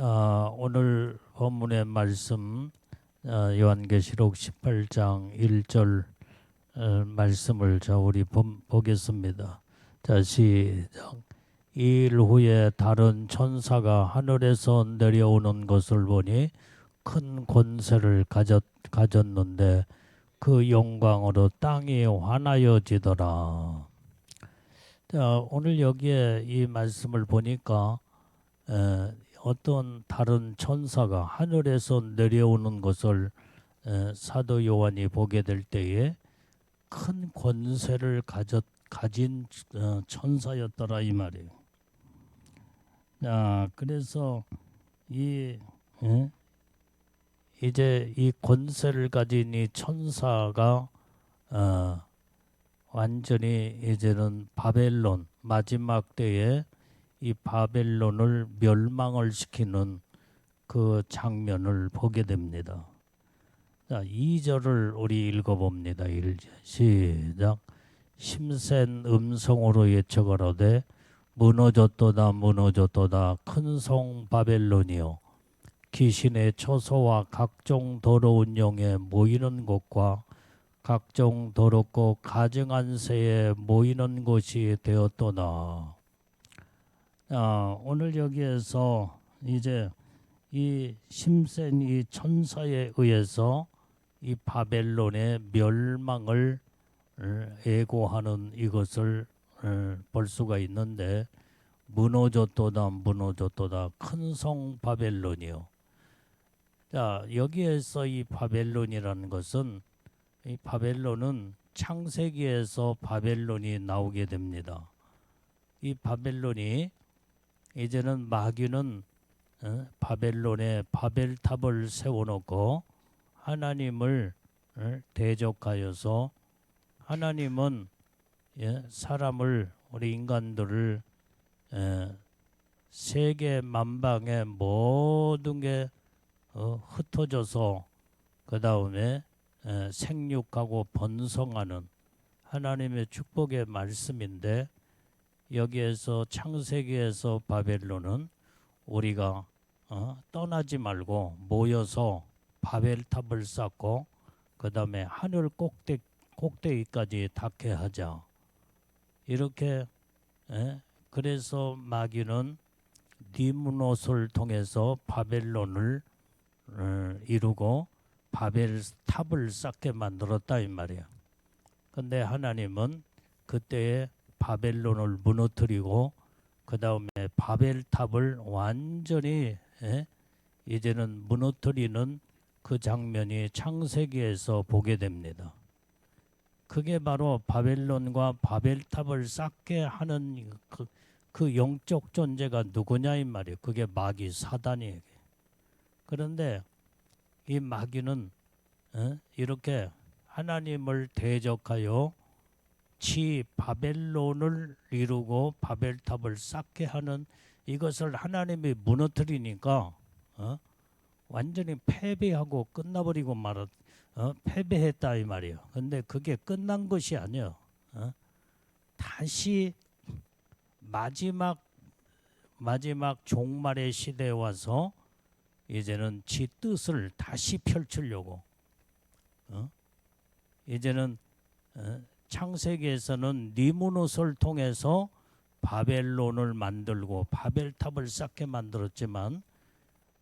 오늘 본문의 말씀 요한계시록 18장 1절 말씀을 우리 보겠습니다. 자, 시작. 이 일 후에 다른 천사가 하늘에서 내려오는 것을 보니 큰 권세를 가졌는데 그 영광으로 땅이 환하여지더라. 자, 오늘 여기에 이 말씀을 보니까 어떤 다른 천사가 하늘에서 내려오는 것을 사도 요한이 보게 될 때에 큰 권세를 가진 천사였더라 이 말이에요. 그래서 이제 이 권세를 가진 이 천사가 완전히 이제는 바벨론 마지막 때에 이 바벨론을 멸망을 시키는 그 장면을 보게 됩니다. 자, 2절을 우리 읽어봅니다. 1절 시작. 힘센 음성으로 외쳐가로되 무너졌도다 무너졌도다 큰 성 바벨론이요 귀신의 처소와 각종 더러운 영에 모이는 곳과 각종 더럽고 가증한 새에 모이는 곳이 되었도다. 오늘 여기에서 이제 이 힘센 이 천사에 의해서 이 바벨론의 멸망을 예고하는 이것을 볼 수가 있는데 무너졌도다 무너졌도다 큰 성 바벨론이요. 자, 여기에서 이 바벨론이라는 것은 이 바벨론은 창세기에서 바벨론이 나오게 됩니다. 이 바벨론이 이제는 마귀는 바벨론에 바벨탑을 세워놓고 하나님을 대적하여서 하나님은 사람을 우리 인간들을 세계 만방의 모든 게 흩어져서 그 다음에 생육하고 번성하는 하나님의 축복의 말씀인데 여기에서 창세기에서 바벨론은 우리가 떠나지 말고 모여서 바벨탑을 쌓고 그 다음에 하늘 꼭대기까지 닿게 하자. 이렇게 그래서 마귀는 니므롯을 통해서 바벨론을 이루고 바벨탑을 쌓게 만들었다 이 말이야. 근데 하나님은 그때에 바벨론을 무너뜨리고 그 다음에 바벨탑을 완전히 이제는 무너뜨리는 그 장면이 창세기에서 보게 됩니다. 그게 바로 바벨론과 바벨탑을 쌓게 하는 그 영적 존재가 누구냐 이 말이에요. 그게 마귀 사단이에요. 그런데 이 마귀는 이렇게 하나님을 대적하여 바벨론을 이루고 바벨탑을 쌓게 하는 이것을 하나님이 무너뜨리니까 완전히 패배하고 끝나버리고 패배했다 이 말이에요. 근데 그게 끝난 것이 아니에요. 다시 마지막 종말의 시대에 와서 이제는 지 뜻을 다시 펼치려고 이제는 창세기에서는 니므롯을 통해서 바벨론을 만들고 바벨탑을 쌓게 만들었지만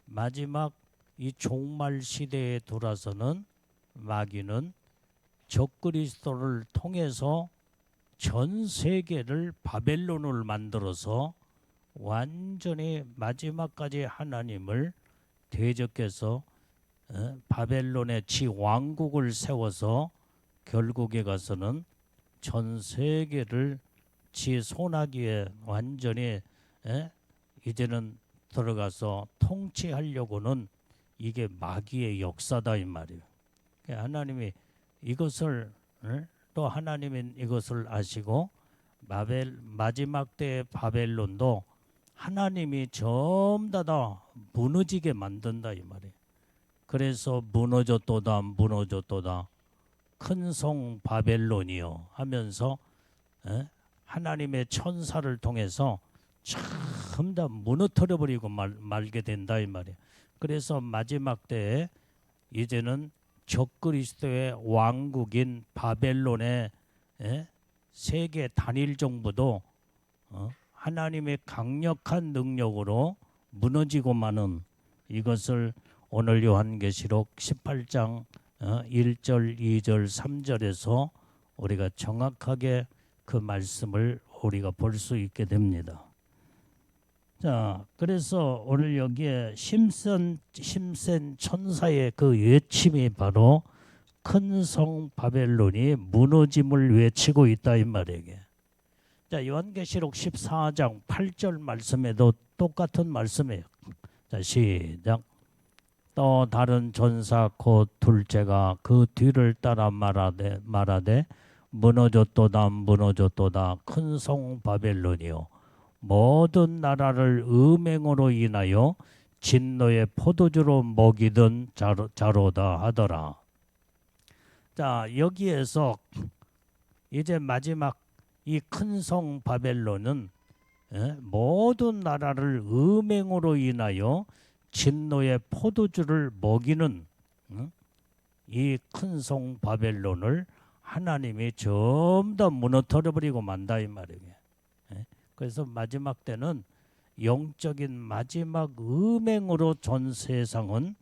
마지막 이 종말 시대에 돌아서는 마귀는 적그리스도를 통해서 전 세계를 바벨론을 만들어서 완전히 마지막까지 하나님을 대적해서 바벨론의 지 왕국을 세워서 결국에 가서는 전 세계를 지 손아귀에 완전히 이제는 들어가서 통치하려고는 이게 마귀의 역사다 이 말이에요. 하나님이 이것을 또 하나님은 이것을 아시고 마지막 때의 바벨론도 하나님이 전부 다 무너지게 만든다 이 말이에요. 그래서 무너졌도다 무너졌도다 큰 성 바벨론이요 하면서 하나님의 천사를 통해서 전부 다 무너뜨려 버리고 말게 된다 이 말이에요. 그래서 마지막 때에 이제는 적그리스도의 왕국인 바벨론의 세계 단일 정부도 하나님의 강력한 능력으로 무너지고 마는 이것을 오늘 요한계시록 18장 1절, 2절, 3절에서 우리가 정확하게 그 말씀을 우리가 볼 수 있게 됩니다. 자, 그래서 오늘 여기에 심센 천사의 그 외침이 바로 큰 성 바벨론이 무너짐을 외치고 있다 이 말이에요. 자, 요한계시록 14장 8절 말씀에도 똑같은 말씀이에요. 자, 시작. 또 다른 전사 곧 둘째가 그 뒤를 따라 말하되 무너졌도다 무너졌도다 큰 성 바벨론이요 모든 나라를 음행으로 인하여 진노의 포도주로 먹이던 자로다 하더라. 자, 여기에서 이제 마지막 이 큰 성 바벨론은 모든 나라를 음행으로 인하여 진노의 포도주를 먹이는 이 큰 성 바벨론을 하나님이 전부 다 무너뜨려 버리고 만다 이 말이에요. 그래서 마지막 때는 영적인 마지막 음행으로 전 세상은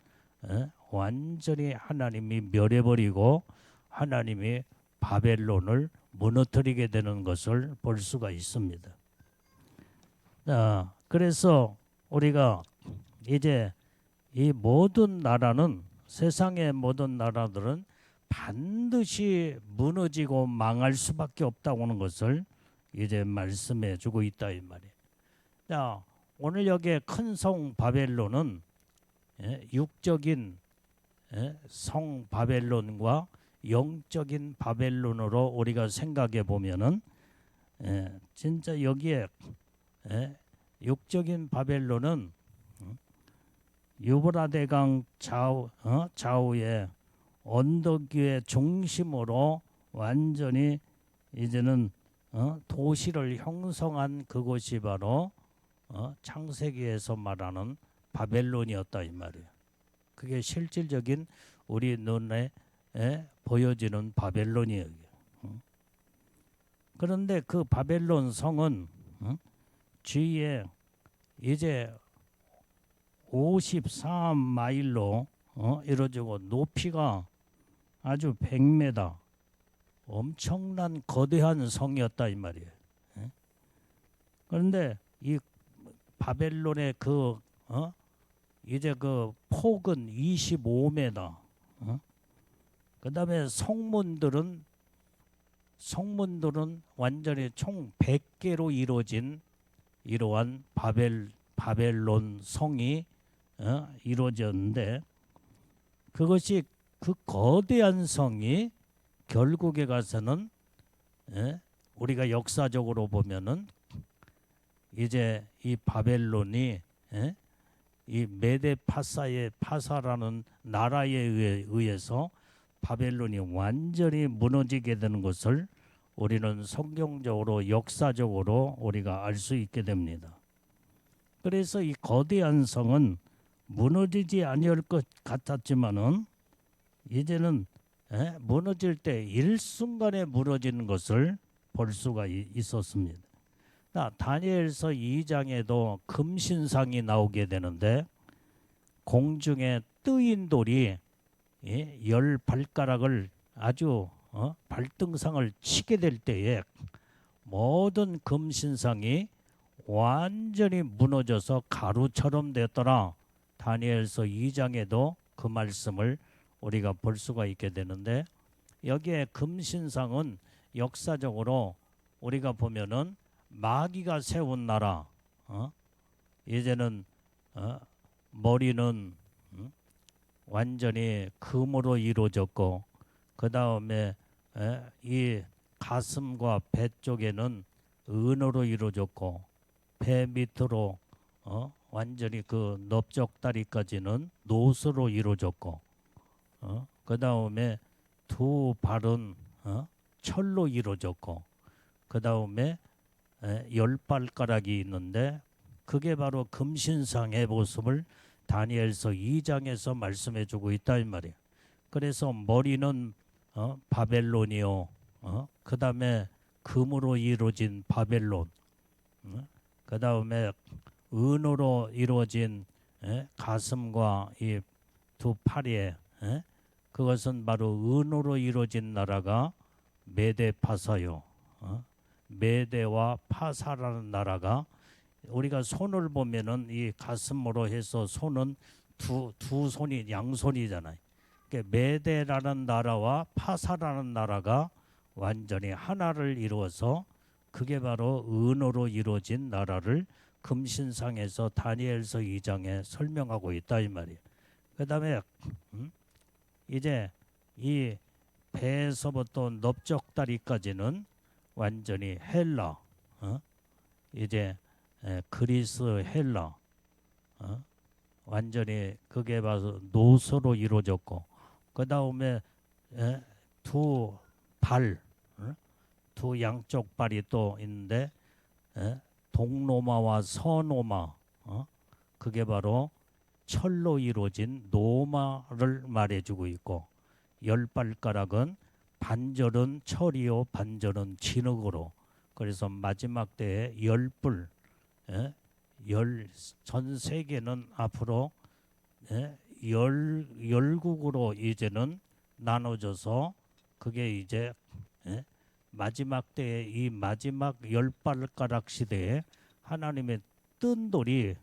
완전히 하나님이 멸해버리고 하나님이 바벨론을 무너뜨리게 되는 것을 볼 수가 있습니다. 자, 그래서 우리가 이제 이 모든 나라는 세상의 모든 나라들은 반드시 무너지고 망할 수밖에 없다고 하는 것을 이제 말씀해 주고 있다 이 말이에요. 자, 오늘 여기에 큰 성 바벨론은 육적인 성 바벨론과 영적인 바벨론으로 우리가 생각해 보면은 진짜 여기에 육적인 바벨론은 유브라데강 좌우에 언덕 위의 중심으로 완전히 이제는 도시를 형성한 그곳이 바로 창세기에서 말하는 바벨론이었다 이 말이에요. 그게 실질적인 우리 눈에 보여지는 바벨론이에요. 그런데 그 바벨론 성은 주위에 이제 54마일로 이루어지고 높이가 아주 100m 엄청난 거대한 성이었다 이 말이에요. 그런데 이 바벨론의 그 이제 그 폭은 25m. 그다음에 성문들은 완전히 총 100개로 이루어진 이러한 바벨론 성이 이루어졌는데 그것이 그 거대한 성이 결국에 가서는 우리가 역사적으로 보면은 이제 이 바벨론이 이 메데파사의 파사라는 나라에 의해서 바벨론이 완전히 무너지게 되는 것을 우리는 성경적으로 역사적으로 우리가 알 수 있게 됩니다. 그래서 이 거대한 성은 무너지지 아니할 것 같았지만은 이제는 무너질 때 일순간에 무너지는 것을 볼 수가 있었습니다. 다니엘서 2장에도 금신상이 나오게 되는데 공중에 뜨인 돌이 10발가락을 아주 발등상을 치게 될 때에 모든 금신상이 완전히 무너져서 가루처럼 됐더라. 다니엘서 2장에도 그 말씀을 우리가 볼 수가 있게 되는데 여기에 금신상은 역사적으로 우리가 보면은 마귀가 세운 나라, 이제는 머리는 완전히 금으로 이루어졌고 그 다음에 이 가슴과 배 쪽에는 은으로 이루어졌고 배 밑으로 완전히 그 넓적다리까지는 노스로 이루어졌고 그 다음에 두 발은 철로 이루어졌고 그 다음에 10발가락이 있는데 그게 바로 금신상의 모습을 다니엘서 2장에서 말씀해 주고 있다 이 말이에요. 그래서 머리는 바벨론이요. 그다음에 금으로 이루어진 바벨론. 그다음에 은으로 이루어진 가슴과 이 두 팔에 그것은 바로 은으로 이루어진 나라가 메데 파사요. 메데와 파사라는 나라가 우리가 손을 보면은 이 가슴으로 해서 손은 두 손이 양손이잖아요. 그러니까 메데라는 나라와 파사라는 나라가 완전히 하나를 이루어서 그게 바로 은으로 이루어진 나라를 금신상에서 다니엘서 2장에 설명하고 있다 이 말이에요. 그다음에 이제 이 배에서부터 넓적다리까지는 완전히 헬라, 이제 그리스 헬라, 완전히 그게 봐서 노소로 이루어졌고, 그 다음에 두 발, 두 양쪽 발이 또 있는데 동로마와 서노마, 그게 바로 철로 이루어진 노마를 말해주고 있고, 열 발가락은 반절은 철이요 반절은 진흙으로, 그래서 마지막 때에 열불, 전 세계는 앞으로 열국으로 이제는 나눠져서 그게 이제 마지막 때에 이 마지막 열 발가락 시대에 하나님의 뜬 돌이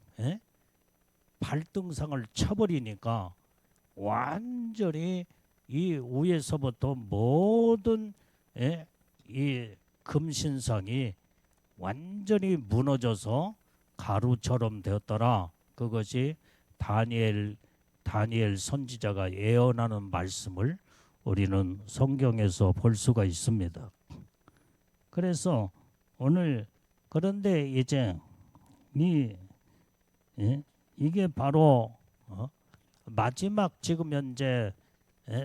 발등상을 쳐버리니까 완전히 이 위에서부터 모든 이 금신상이 완전히 무너져서 가루처럼 되었더라. 그것이 다니엘 선지자가 예언하는 말씀을 우리는 성경에서 볼 수가 있습니다. 그래서 오늘 그런데 이제 이게 바로 마지막 지금 현재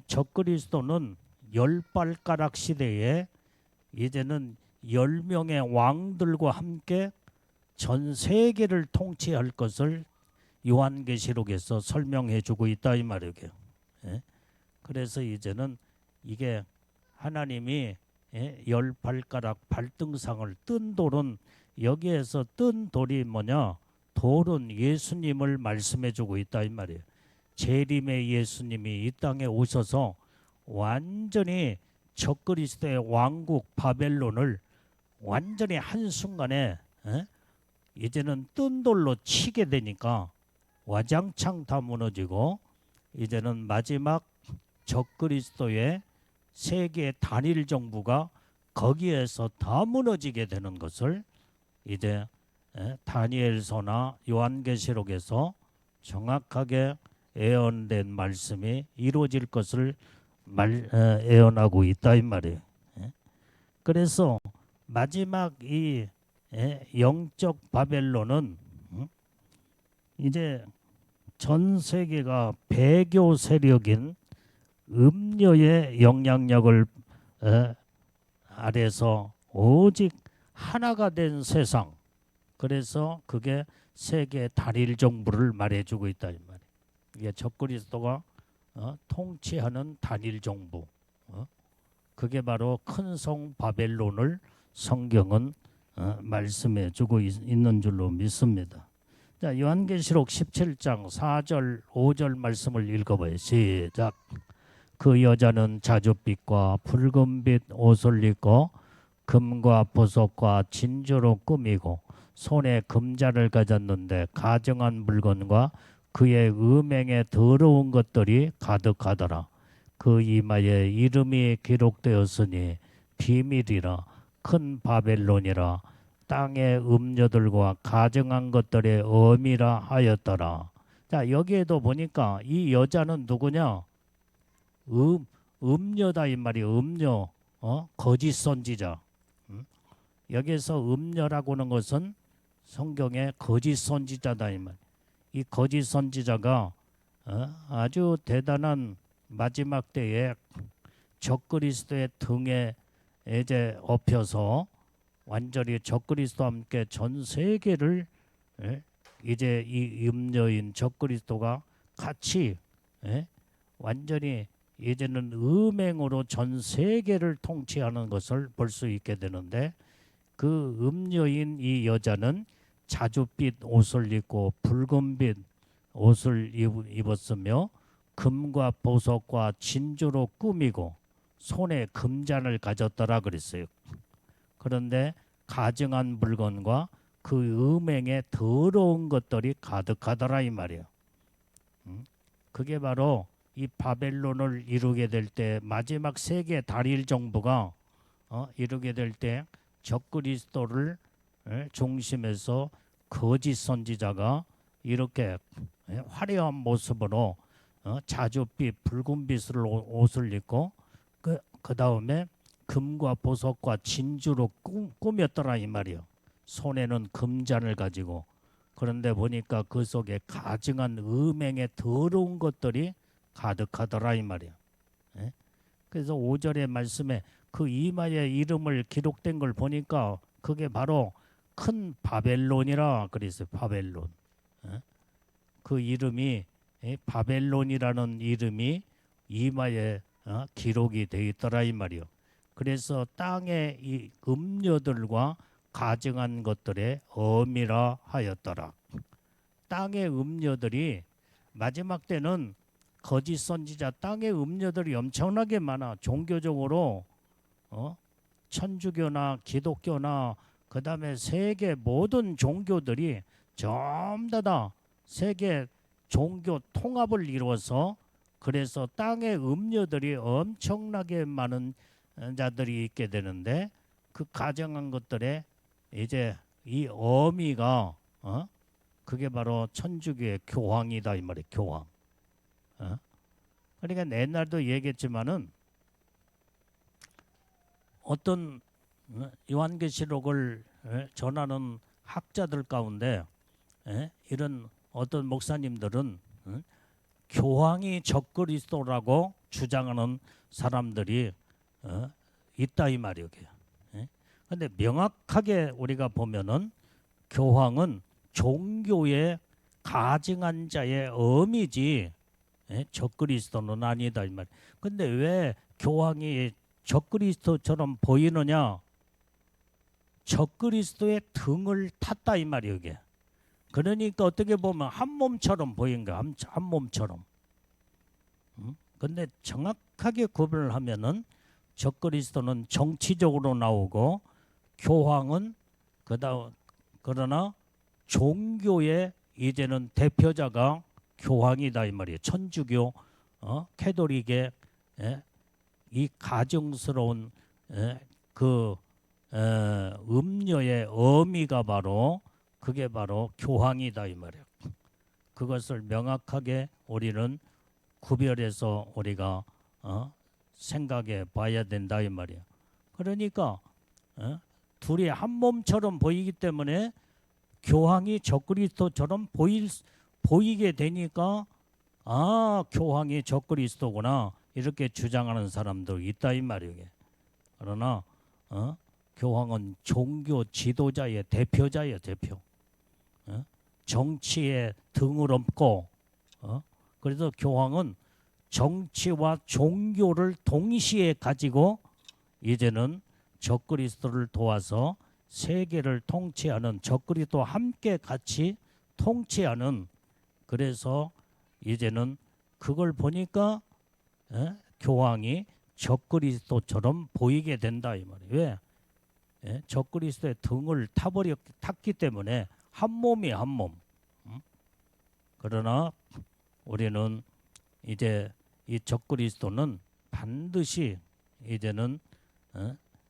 적그리스도는 열 발가락 시대에 이제는 10명의 왕들과 함께 전 세계를 통치할 것을 요한계시록에서 설명해 주고 있다 이 말이에요. 그래서 이제는 이게 하나님이 열 발가락 발등상을 뜬 돌은, 여기에서 뜬 돌이 뭐냐, 돌은 예수님을 말씀해 주고 있다 이 말이에요. 재림의 예수님이 이 땅에 오셔서 완전히 적그리스도의 왕국 바벨론을 완전히 한순간에 이제는 뜬 돌로 치게 되니까 와장창 다 무너지고, 이제는 마지막 적그리스도의 세계 단일 정부가 거기에서 다 무너지게 되는 것을 이제 다니엘서나 요한계시록에서 정확하게 예언된 말씀이 이루어질 것을 예언하고 있다 이 말이에요. 그래서 마지막 이 영적 바벨론은 이제 전 세계가 배교 세력인 음료의 영향력을 아래서 오직 하나가 된 세상, 그래서 그게 세계 단일 정부를 말해주고 있다 이 말이에요. 이게 적그리스도가 통치하는 단일 정부, 그게 바로 큰 성 바벨론을 성경은 말씀해 주고 있는 줄로 믿습니다. 자, 요한계시록 17장 4절 5절 말씀을 읽어봐요. 시작. 그 여자는 자줏빛과 붉은빛 옷을 입고 금과 보석과 진주로 꾸미고 손에 금자를 가졌는데 가증한 물건과 그의 음행에 더러운 것들이 가득하더라. 그 이마에 이름이 기록되었으니 비밀이라, 큰 바벨론이라, 땅의 음녀들과 가증한 것들의 어미라 하였더라. 자, 여기에도 보니까 이 여자는 누구냐? 음녀다 이 말이. 음녀, 거짓 선지자. 여기에서 음녀라고 하는 것은 성경의 거짓 선지자다 이 말. 이 거짓 선지자가 아주 대단한 마지막 때에 적그리스도의 등에 이제 업혀서 완전히 적그리스도와 함께 전 세계를 이제 이 음녀인 적그리스도가 같이 완전히 이제는 음행으로 전 세계를 통치하는 것을 볼 수 있게 되는데 그 음녀인 이 여자는 자줏빛 옷을 입고 붉은빛 옷을 입었으며 금과 보석과 진주로 꾸미고 손에 금잔을 가졌더라 그랬어요. 그런데 가증한 물건과 그 음행에 더러운 것들이 가득하더라 이 말이에요. 그게 바로 이 바벨론을 이루게 될 때 마지막 세계 다릴 정부가 이루게 될 때 적그리스도를 중심에서 거짓 선지자가 이렇게 화려한 모습으로 자줏빛 붉은빛을 옷을 입고 그 다음에 금과 보석과 진주로 꾸몄더라 이 말이요. 손에는 금잔을 가지고 그런데 보니까 그 속에 가증한 음행의 더러운 것들이 가득하더라 이 말이요. 그래서 5절의 말씀에 그 이마에 이름을 기록된 걸 보니까 그게 바로 큰 바벨론이라 그랬어요. 바벨론. 그 이름이 바벨론이라는 이름이 이마에 기록이 되어 있더라 이 말이요. 그래서 땅의 이 음녀들과 가증한 것들의 어미라 하였더라. 땅의 음녀들이 마지막 때는 거짓 선지자 땅의 음녀들이 엄청나게 많아. 종교적으로 천주교나 기독교나 그 다음에 세계 모든 종교들이 전부 다 세계 종교 통합을 이루어서 그래서 땅의 음녀들이 엄청나게 많은 자들이 있게 되는데 그 가정한 것들에 이제 이 어미가 그게 바로 천주교의 교황이다 이 말이에요. 교황. 그러니까 옛날도 얘기했지만은 어떤 요한계시록을 전하는 학자들 가운데 이런 어떤 목사님들은 교황이 적그리스도라고 주장하는 사람들이 있다 이 말이에요. 그런데 명확하게 우리가 보면은 교황은 종교의 가증한 자의 어미지 적그리스도는 아니다 이 말. 근데 왜 교황이 적그리스도처럼 보이느냐? 적그리스도의 등을 탔다 이 말이에요. 이게. 그러니까 어떻게 보면 한 몸처럼 보인 거야. 한 몸처럼. 근데 정확하게 구분을 하면은 적그리스도는 정치적으로 나오고 교황은 그러나 종교의 이제는 대표자가 교황이다 이 말이에요. 천주교, 캐톨릭의 이 가증스러운 그 음녀의 어미가 바로 그게 바로 교황이다 이 말이에요. 그것을 명확하게 우리는 구별해서 우리가 생각해 봐야 된다 이 말이에요. 그러니까 둘이 한 몸처럼 보이기 때문에 교황이 적그리스도처럼 보이게 되니까 교황이 적그리스도구나 이렇게 주장하는 사람도 있다 이 말이에요. 그러나 교황은 종교 지도자의 대표자예요. 대표. 정치에 등을 업고 그래서 교황은 정치와 종교를 동시에 가지고 이제는 적그리스도를 도와서 세계를 통치하는 적그리스도와 함께 같이 통치하는 그래서 이제는 그걸 보니까 교황이 적그리스도처럼 보이게 된다 이 말이에요. 왜? 적그리스도의 등을 탔기 때문에 한 몸이 한 몸. 그러나 우리는 이제 이 적그리스도는 반드시 이제는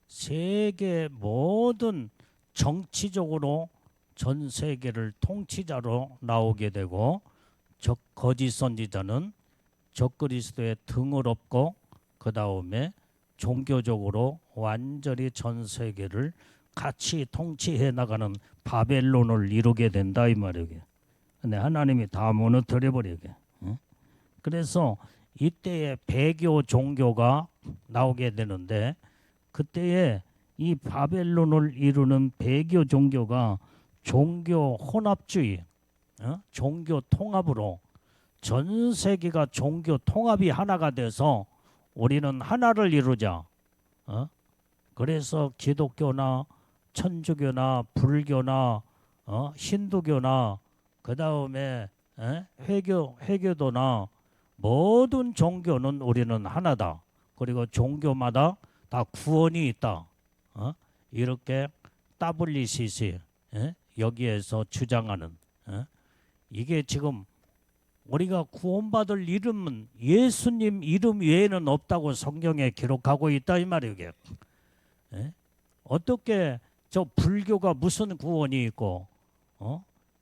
세계 모든 정치적으로 전 세계를 통치자로 나오게 되고 거짓 선지자는 적그리스도의 등을 업고 그 다음에 종교적으로 완전히 전 세계를 같이 통치해 나가는 바벨론을 이루게 된다 이 말이에요. 근데 하나님이 다 무너뜨려 버리게. 그래서 이때에 배교 종교가 나오게 되는데 그때에 이 바벨론을 이루는 배교 종교가 종교 혼합주의, 종교 통합으로 전 세계가 종교 통합이 하나가 돼서 우리는 하나를 이루자. 그래서 기독교나 천주교나 불교나 힌두교나 그 다음에 회교도나 모든 종교는 우리는 하나다. 그리고 종교마다 다 구원이 있다. 이렇게 WCC 여기에서 주장하는 이게 지금 우리가 구원받을 이름은 예수님 이름 외에는 없다고 성경에 기록하고 있다 이 말이에요. 어떻게 저 불교가 무슨 구원이 있고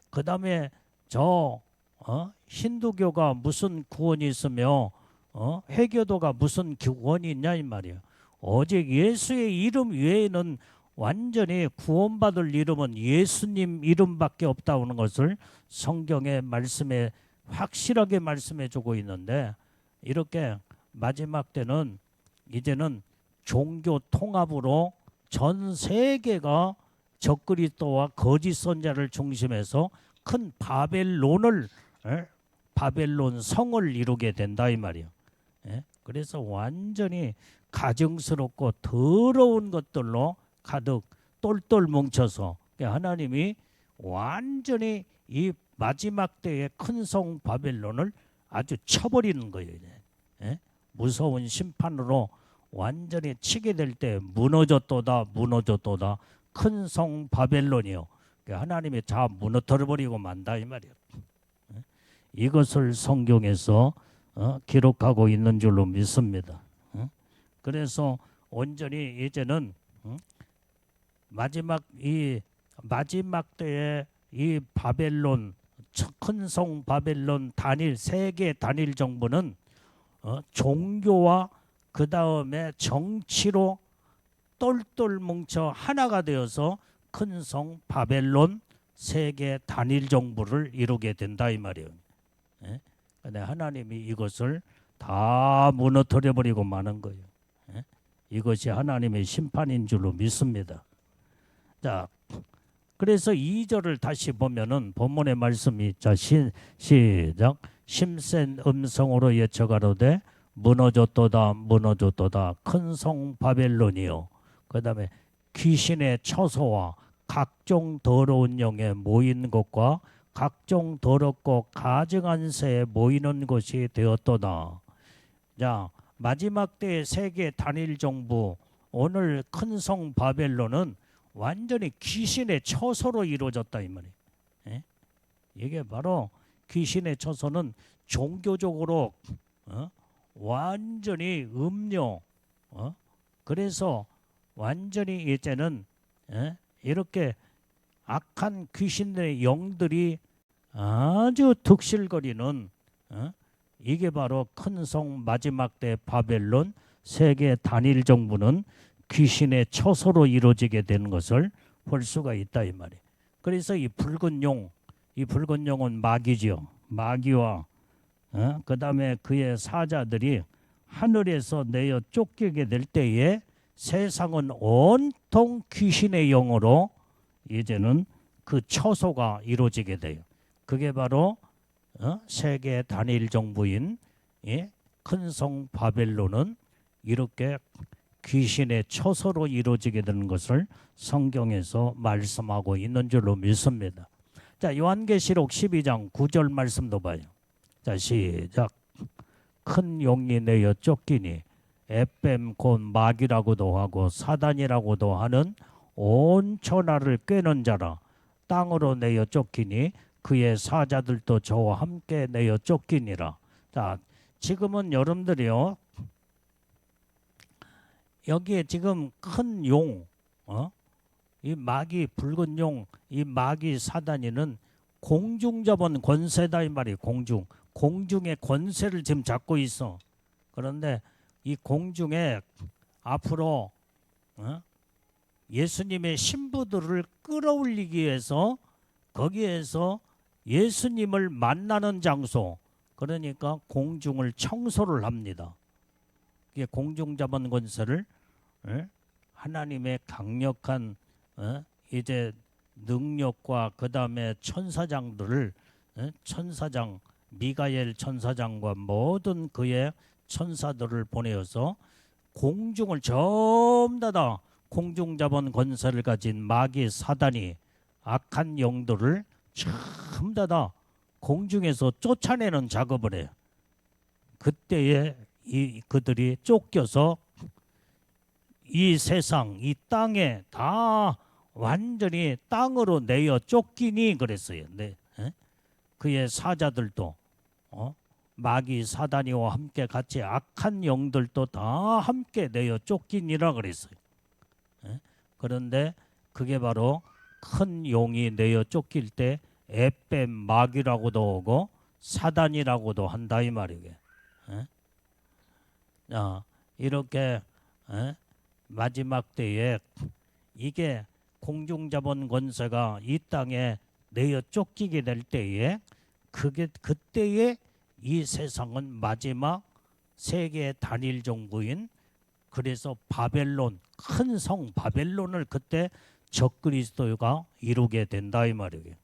그 다음에 저 힌두교가 무슨 구원이 있으며 회교도가 무슨 구원이 있냐 이 말이에요. 오직 예수의 이름 외에는 완전히 구원받을 이름은 예수님 이름밖에 없다는 것을 성경의 말씀에 확실하게 말씀해 주고 있는데, 이렇게 마지막 때는 이제는 종교 통합으로 전 세계가 적그리스도와 거짓 선자를 중심해서 큰 바벨론 성을 이루게 된다 이 말이에요. 그래서 완전히 가증스럽고 더러운 것들로 가득 똘똘 뭉쳐서 하나님이 완전히 이 마지막 때의 큰 성 바벨론을 아주 쳐버리는 거예요. 무서운 심판으로 완전히 치게 될 때 무너졌도다 큰 성 바벨론이요. 하나님이 다 무너뜨려버리고 만다 이 말이에요. 이것을 성경에서 기록하고 있는 줄로 믿습니다. 그래서 온전히 이제는 마지막 때에 이 바벨론 큰 성 바벨론 세계 단일 정부는 종교와 그 다음에 정치로 똘똘 뭉쳐 하나가 되어서 큰 성 바벨론 세계 단일 정부를 이루게 된다 이 말이에요. 근데 하나님이 이것을 다 무너뜨려 버리고 마는 거예요. 이것이 하나님의 심판인 줄로 믿습니다. 자, 그래서 2절을 다시 보면은 본문의 말씀이 시작 심센 음성으로 예쳐가로되 무너졌도다 큰 성 바벨론이요. 그 다음에 귀신의 처소와 각종 더러운 영에 모인 곳과 각종 더럽고 가증한 새에 모이는 곳이 되었도다. 자, 마지막 때의 세계 단일 정부 오늘 큰 성 바벨론은 완전히 귀신의 처소로 이루어졌다 이 말이에요. 이게 바로 귀신의 처소는 종교적으로 완전히 음료 그래서 완전히 이제는 이렇게 악한 귀신의 영들이 아주 득실거리는 이게 바로 큰 성 마지막 때 바벨론 세계 단일 정부는 귀신의 처소로 이루어지게 되는 것을 볼 수가 있다 이 말이에요. 그래서 이 붉은 용은 마귀죠. 마귀와 그 다음에 그의 사자들이 하늘에서 내어 쫓기게 될 때에 세상은 온통 귀신의 영으로 이제는 그 처소가 이루어지게 돼요. 그게 바로 세계 단일 정부인 큰 성 바벨론은 이렇게 귀신의 처소로 이루어지게 되는 것을 성경에서 말씀하고 있는 줄로 믿습니다. 자, 요한계시록 12장 9절 말씀도 봐요. 자, 시작. 큰 용이 내어 쫓기니 에뱀 곧 마귀라고도 하고 사단이라고도 하는 온 천하를 꿰는 자라 땅으로 내어 쫓기니 그의 사자들도 저와 함께 내어 쫓기니라. 자, 지금은 여러분들이요 여기에 지금 큰 용, 이 마귀 붉은 용, 이 마귀 사단이는 공중 잡은 권세다 이 말이에요. 공중의 권세를 지금 잡고 있어. 그런데 이 공중에 앞으로 예수님의 신부들을 끌어올리기 위해서 거기에서 예수님을 만나는 장소, 그러니까 공중을 청소를 합니다. 이게 공중 잡은 권세를 하나님의 강력한 이제 능력과 그 다음에 천사장들을 천사장 미가엘 천사장과 모든 그의 천사들을 보내어서 공중을 전부 다 공중 자본 권세를 가진 마귀 사단이 악한 영들을 전부 다 공중에서 쫓아내는 작업을 해요. 그때에 그들이 쫓겨서 이 세상, 이 땅에 다 완전히 땅으로 내어 쫓기니 그랬어요. 네. 그의 사자들도 마귀 사단이와 함께 같이 악한 영들도 다 함께 내어 쫓기니라 그랬어요. 그런데 그게 바로 큰 용이 내어 쫓길 때 에뱀 마귀라고도 하고 사단이라고도 한다 이 말이게. 이렇게 마지막 때에 이게 공중자본 권세가 이 땅에 내어 쫓기게 될 때에 그때에 이 세상은 마지막 세계 단일 정부인 그래서 바벨론 큰 성 바벨론을 그때 적그리스도가 이루게 된다 이 말이에요.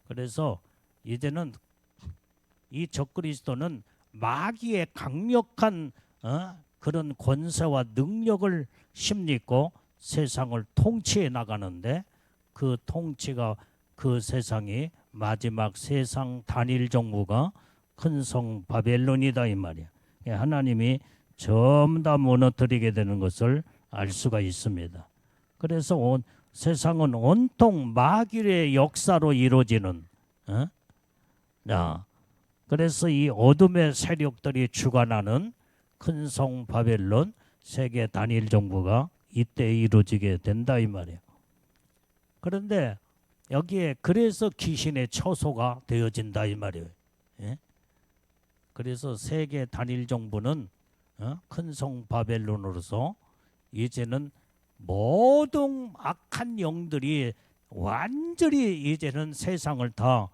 그래서 이제는 이 적그리스도는 마귀의 강력한 그런 권세와 능력을 심리고 세상을 통치해 나가는데 그 통치가 그 세상이 마지막 세상 단일 정부가 큰 성 바벨론이다 이 말이야. 하나님이 전부 다 무너뜨리게 되는 것을 알 수가 있습니다. 그래서 세상은 온통 마귀의 역사로 이루어지는 그래서 이 어둠의 세력들이 주관하는 큰 성 바벨론 세계 단일 정부가 이때 이루어지게 된다 이 말이에요. 그런데 여기에 그래서 귀신의 처소가 되어진다 이 말이에요. 그래서 세계 단일 정부는 큰 성 바벨론으로서 이제는 모든 악한 영들이 완전히 이제는 세상을 다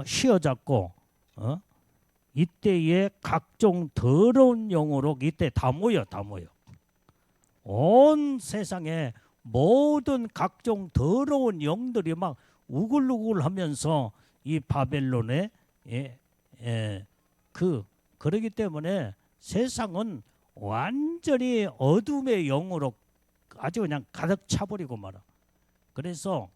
휘어잡고 이때에 각종 더러운 영으로 이때 다 모여 온 세상에 모든 각종 더러운 영들이 막 우글우글하면서 이 바벨론에 그러기 때문에 세상은 완전히 어둠의 영으로 아주 그냥 가득 차버리고 말아. 그래서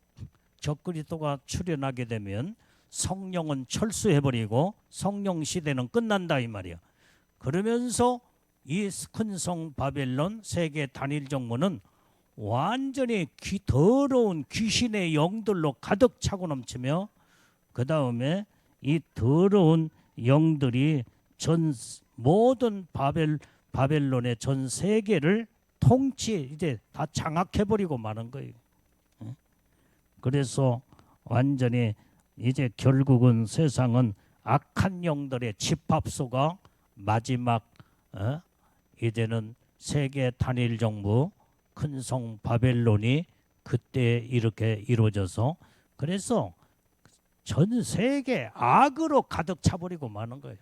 적그리스도가 출현하게 되면 성령은 철수해버리고 성령 시대는 끝난다 이 말이야. 그러면서 이 큰 성 바벨론 세계 단일 정부는 완전히 더러운 귀신의 영들로 가득 차고 넘치며 그 다음에 이 더러운 영들이 모든 바벨론의 전 세계를 이제 다 장악해버리고 마는 거예요. 그래서 완전히 이제 결국은 세상은 악한 영들의 집합소가 마지막 이제는 세계 단일 정부 큰 성 바벨론이 그때 이렇게 이루어져서 그래서 전 세계 악으로 가득 차버리고 마는 거예요.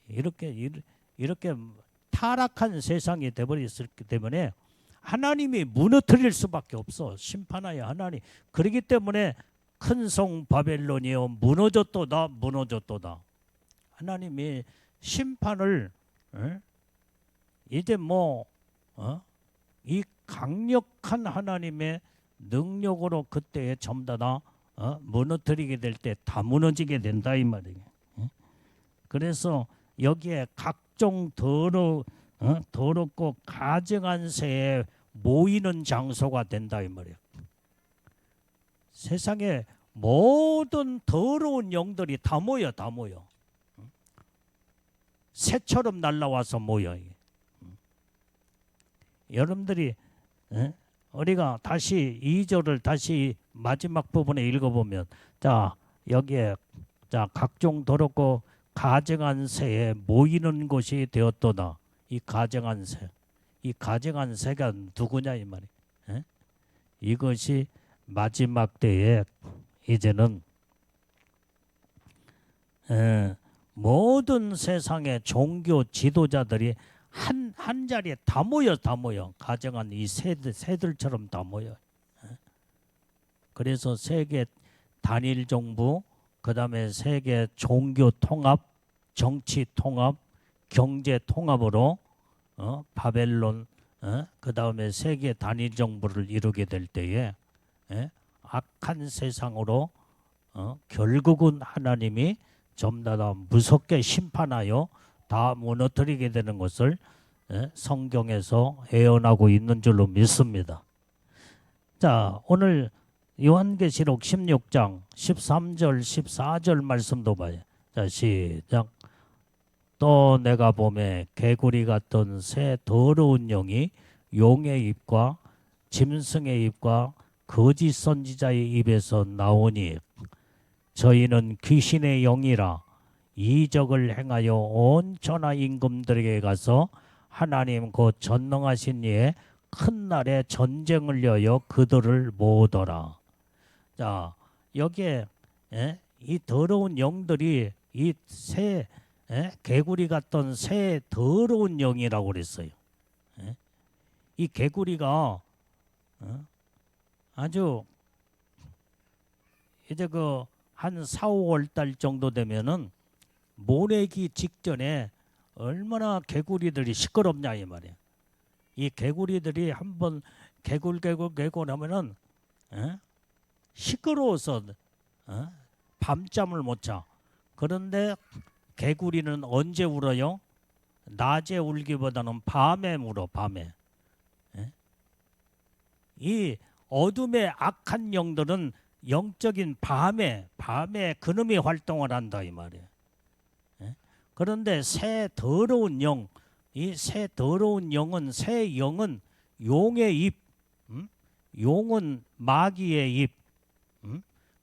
이렇게 타락한 세상이 되어버렸기 때문에 하나님이 무너뜨릴 수밖에 없어. 심판하여 하나님. 그렇기 때문에 큰 성 바벨론이여 무너졌도다. 하나님이 심판을 이제 이 강력한 하나님의 능력으로 그때에 전부 다 무너뜨리게 될 때 다 무너지게 된다 이 말이에요. 그래서 여기에 각종 더럽고 가증한 새에 모이는 장소가 된다 이 말이에요. 세상에 모든 더러운 영들이 다 모여. 새처럼 날라와서 모여. 여러분들이 우리가 다시 2절을 다시 마지막 부분에 읽어보면 자 여기에 자 각종 더럽고 가증한 새에 모이는 곳이 되었도다. 이 가증한 새가 누구냐 이 말이. 이것이 마지막 때에 이제는 모든 세상의 종교 지도자들이 한 자리에 다 모여 가정한 이 새들처럼 다 모여. 그래서 세계 단일 정부, 그다음에 세계 종교 통합, 정치 통합, 경제 통합으로 바벨론, 그다음에 세계 단일 정부를 이루게 될 때에 악한 세상으로 결국은 하나님이 전부 다 무섭게 심판하여 다 무너뜨리게 되는 것을 성경에서 예언하고 있는 줄로 믿습니다. 자, 오늘 요한계시록 16장 13절 14절 말씀도 봐요. 자, 시작. 또 내가 보매 개구리 같던 새 더러운 영이 용의 입과 짐승의 입과 거짓 선지자의 입에서 나오니 저희는 귀신의 영이라 이적을 행하여 온 천하 임금들에게 가서 하나님 곧 전능하신 이의 큰 날에 전쟁을 여여 그들을 모으더라. 자, 여기에 이 더러운 영들이 이 새 개구리 같던 새 더러운 영이라고 그랬어요. 이 개구리가 아주 이제 그 한 4, 5월 달 정도 되면은 모내기 직전에 얼마나 개구리들이 시끄럽냐 이 말이야. 이 개구리들이 한번 개굴 하면은 시끄러워서 밤잠을 못 자. 그런데 개구리는 언제 울어요? 낮에 울기보다는 밤에 울어. 밤에. 이 어둠의 악한 영들은 영적인 밤에 그놈이 활동을 한다 이 말이에요. 그런데 새 더러운 영, 이 새 더러운 영은 새 영은 용의 입, 용은 마귀의 입,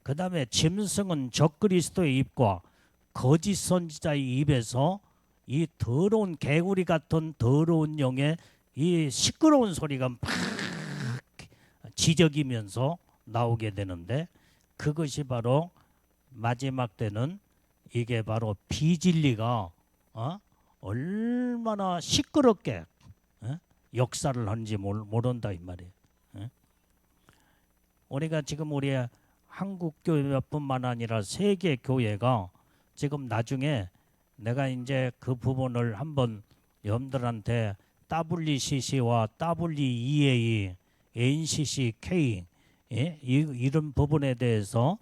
그 다음에 짐승은 적그리스도의 입과 거짓 선지자의 입에서 이 더러운 개구리 같은 더러운 영의 이 시끄러운 소리가 막 지저귀면서 나오게 되는데 그것이 바로 마지막 때는 이게 바로 비진리가 얼마나 시끄럽게 역사를 하는지 모른다 이 말이에요. 우리가 지금 우리 한국 교회뿐만 아니라 세계 교회가 지금 나중에 내가 이제 그 부분을 한번 여러분들한테 WCC와 WEA, NCCK 이런 부분에 대해서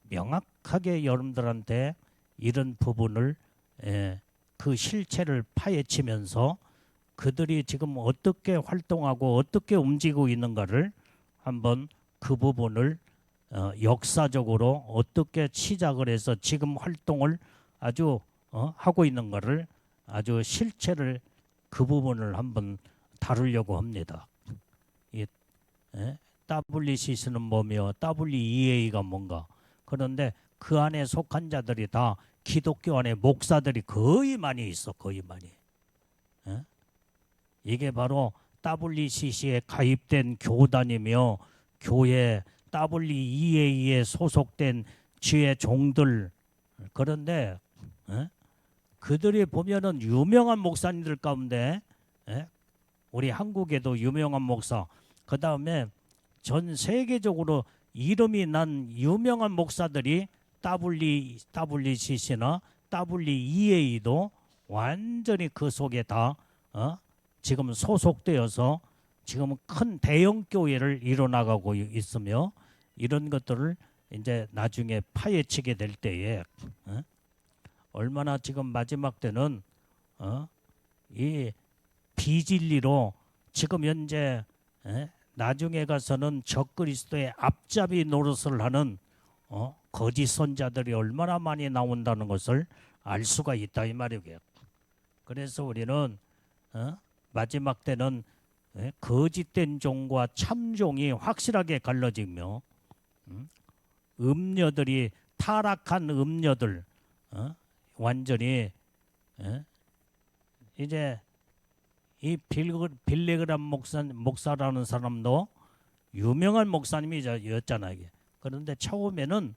명확하게 여러분들한테 이런 부분을 그 실체를 파헤치면서 그들이 지금 어떻게 활동하고 어떻게 움직이고 있는가를 한번 그 부분을 역사적으로 어떻게 시작을 해서 지금 활동을 아주 하고 있는가를 아주 실체를 그 부분을 한번 다루려고 합니다. 이 WCC는 뭐며 WEA가 뭔가. 그런데 그 안에 속한 자들이 다 기독교 안에 목사들이 거의 많이 있어. 거의 많이. 이게 바로 WCC에 가입된 교단이며 교회 WEA에 소속된 주의 종들. 그런데 그들이 보면은 유명한 목사님들 가운데 우리 한국에도 유명한 목사, 그 다음에 전 세계적으로 이름이 난 유명한 목사들이 WCC나 WEA도 완전히 그 속에 다 지금 소속되어서 지금 큰 대형 교회를 이뤄나가고 있으며 이런 것들을 이제 나중에 파헤치게 될 때에 얼마나 지금 마지막 때는 이 비진리로 지금 현재 나중에 가서는 적그리스도의 앞잡이 노릇을 하는 거짓 선자들이 얼마나 많이 나온다는 것을 알 수가 있다 이 말이고요. 그래서 우리는 마지막 때는 거짓된 종과 참종이 확실하게 갈라지며 음녀들이 타락한 음녀들 완전히 이제 이 빌레그람 목사라는 사람도 유명한 목사님이었잖아요. 그런데 처음에는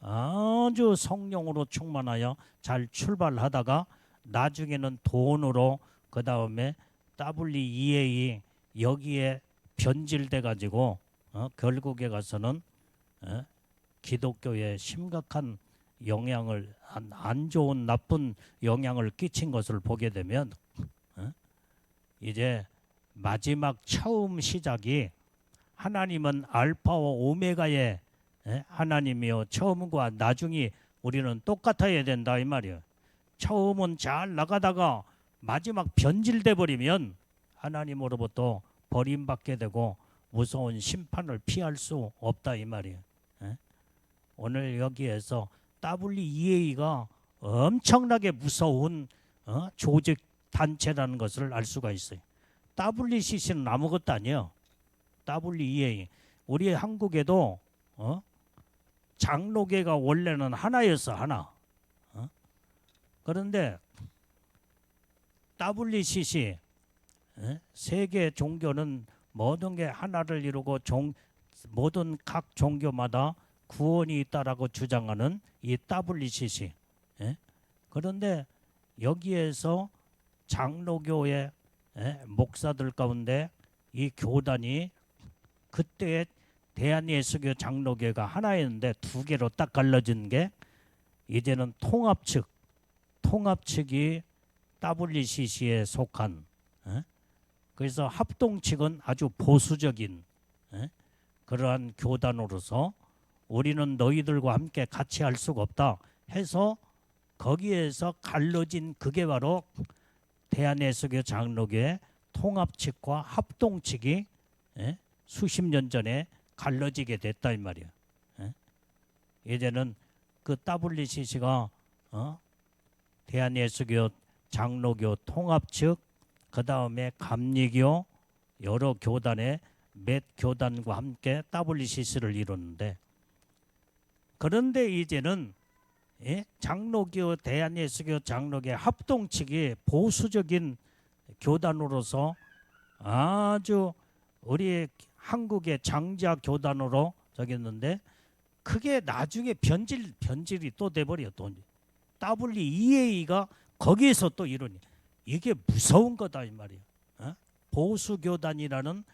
아주 성령으로 충만하여 잘 출발하다가 나중에는 돈으로 그 다음에 WEA 여기에 변질돼 가지고 결국에 가서는 기독교에 심각한 영향을 안 좋은 나쁜 영향을 끼친 것을 보게 되면 이제 마지막 처음 시작이 하나님은 알파와 오메가의 하나님이요 처음과 나중이 우리는 똑같아야 된다 이 말이에요. 처음은 잘 나가다가 마지막 변질돼 버리면 하나님으로부터 버림받게 되고 무서운 심판을 피할 수 없다 이 말이에요. 오늘 여기에서 WEA가 엄청나게 무서운 조직 단체라는 것을 알 수가 있어요. WCC는 아무것도 아니에요. WEA 우리 한국에도 장로계가 원래는 하나였어 하나. 그런데 WCC 세계 종교는 모든 게 하나를 이루고 모든 각 종교마다 구원이 있다라고 주장하는 이 WCC. 그런데 여기에서 장로교의 목사들 가운데 이 교단이 그때 대한예수교 장로교가 하나였는데 두 개로 딱 갈라진 게 이제는 통합측이 WCC에 속한 그래서 합동측은 아주 보수적인 그러한 교단으로서 우리는 너희들과 함께 같이 할 수가 없다 해서 거기에서 갈라진 그게 바로 대한예수교 장로교의 통합측과 합동측이 수십 년 전에 갈라지게 됐다 이 말이야. 이제는 그 WCC가 대한예수교 장로교 통합측 그 다음에 감리교 여러 교단의 몇 교단과 함께 WCC를 이루는데 그런데 이제는 장로교 대한예수교 장로교 합동측이 보수적인 교단으로서 아주 우리 한국의 장자 교단으로 저기 있는데 그게 나중에 변질이 또 돼버려. 또 WEA가 거기에서 또 이러니 이게 무서운 거다 이 말이야. 보수 교단이라는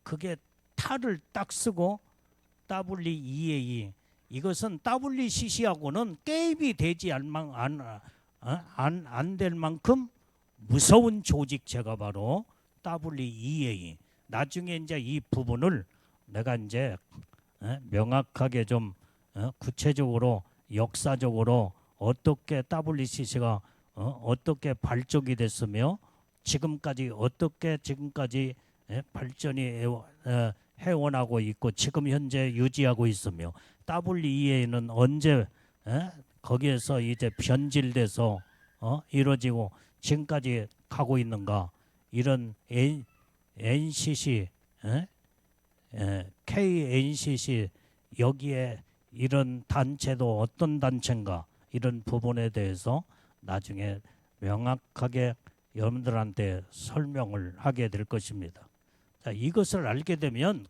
그게 탈을 딱 쓰고 WEA 이것은 WCC하고는 게임이 되지 안 될 만큼 무서운 조직체가 바로 WEA. 나중에 이제 이 부분을 내가 이제 명확하게 좀 구체적으로 역사적으로 어떻게 WCC가 어떻게 발족이 됐으며 지금까지 어떻게 발전이 해원하고 있고 지금 현재 유지하고 있으며 WEA는 언제 거기에서 이제 변질돼서 이루어지고 지금까지 가고 있는가 이런 NCC KNCC 여기에 이런 단체도 어떤 단체인가 이런 부분에 대해서 나중에 명확하게 여러분들한테 설명을 하게 될 것입니다. 자, 이것을 알게 되면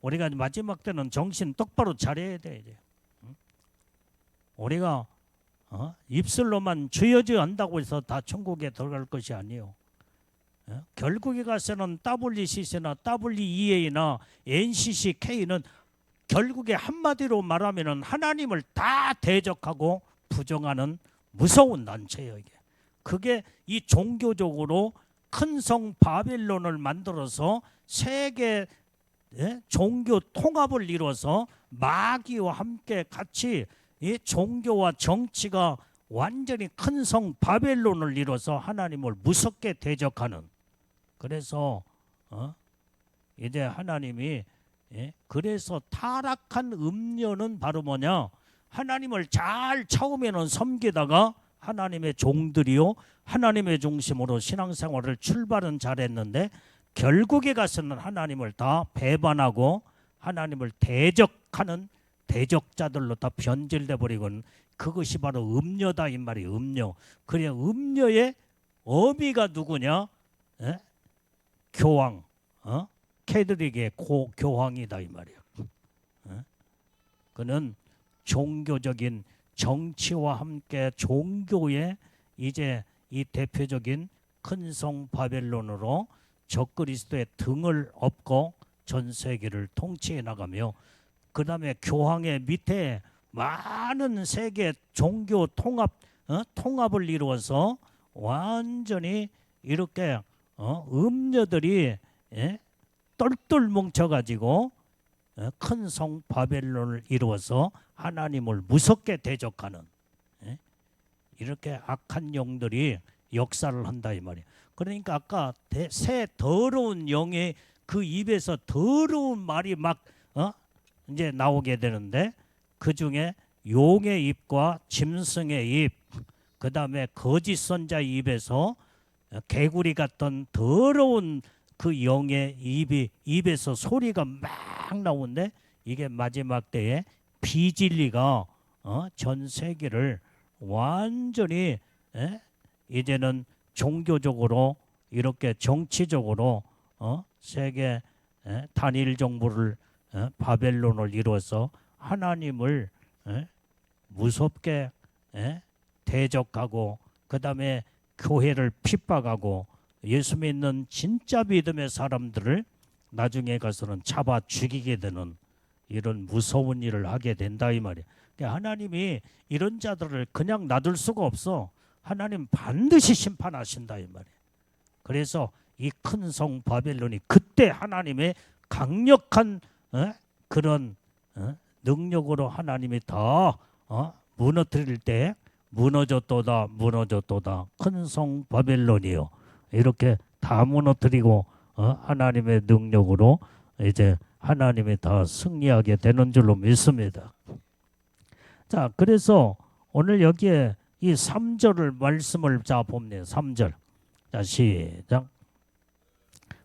우리가 마지막 때는 정신 똑바로 차려야 돼. 이제. 우리가 입술로만 주여주 한다고 해서 다 천국에 들어갈 것이 아니에요. 결국에 가서는 WCC나 WEA나 NCCK는 결국에 한마디로 말하면 하나님을 다 대적하고 부정하는 무서운 단체예요. 이게. 그게 이 종교적으로 큰 성 바벨론을 만들어서 세계 종교 통합을 이뤄서 마귀와 함께 같이 이 종교와 정치가 완전히 큰 성 바벨론을 이뤄서 하나님을 무섭게 대적하는 그래서 이제 하나님이 그래서 타락한 음료는 바로 뭐냐 하나님을 잘 처음에는 섬기다가 하나님의 종들이요 하나님의 중심으로 신앙생활을 출발은 잘했는데 결국에 가서는 하나님을 다 배반하고 하나님을 대적하는 대적자들로 다 변질돼 버리고는 그것이 바로 음료다 이 말이에요. 음료. 그래 음료의 어미가 누구냐? 교황. 캐드릭의 교황이다 이 말이에요. 그는 종교적인 정치와 함께 종교의 이제 이 대표적인 큰 성 바벨론으로 적그리스도의 등을 업고 전 세계를 통치해 나가며 그 다음에 교황의 밑에 많은 세계 종교 통합을 이루어서 완전히 이렇게 음녀들이 똘똘 뭉쳐가지고 큰 성 바벨론을 이루어서 하나님을 무섭게 대적하는 이렇게 악한 영들이 역사를 한다 이 말이에요. 그러니까 아까 새 더러운 영의 그 입에서 더러운 말이 막 이제 나오게 되는데 그 중에 용의 입과 짐승의 입, 그 다음에 거짓 선자의 입에서 개구리 같은 더러운 그 영의 입에서 소리가 막 나오는데 이게 마지막 때에 비진리가 전 세계를 완전히 이제는 종교적으로 이렇게 정치적으로 세계 단일 정부를 바벨론을 이루어서 하나님을 무섭게 대적하고 그 다음에 교회를 핍박하고 예수 믿는 진짜 믿음의 사람들을 나중에 가서는 잡아 죽이게 되는 이런 무서운 일을 하게 된다 이 말이에요. 그러니까 하나님이 이런 자들을 그냥 놔둘 수가 없어. 하나님 반드시 심판하신다 이 말이에요. 그래서 이 큰 성 바벨론이 그때 하나님의 강력한 그런 능력으로 하나님이 다 무너뜨릴 때 무너졌도다 큰 성 바벨론이요 이렇게 다 무너뜨리고 하나님의 능력으로 이제 하나님이 다 승리하게 되는 줄로 믿습니다. 자, 그래서 오늘 여기에 이 3절을 말씀을 자 봅니다. 3절. 자, 시작.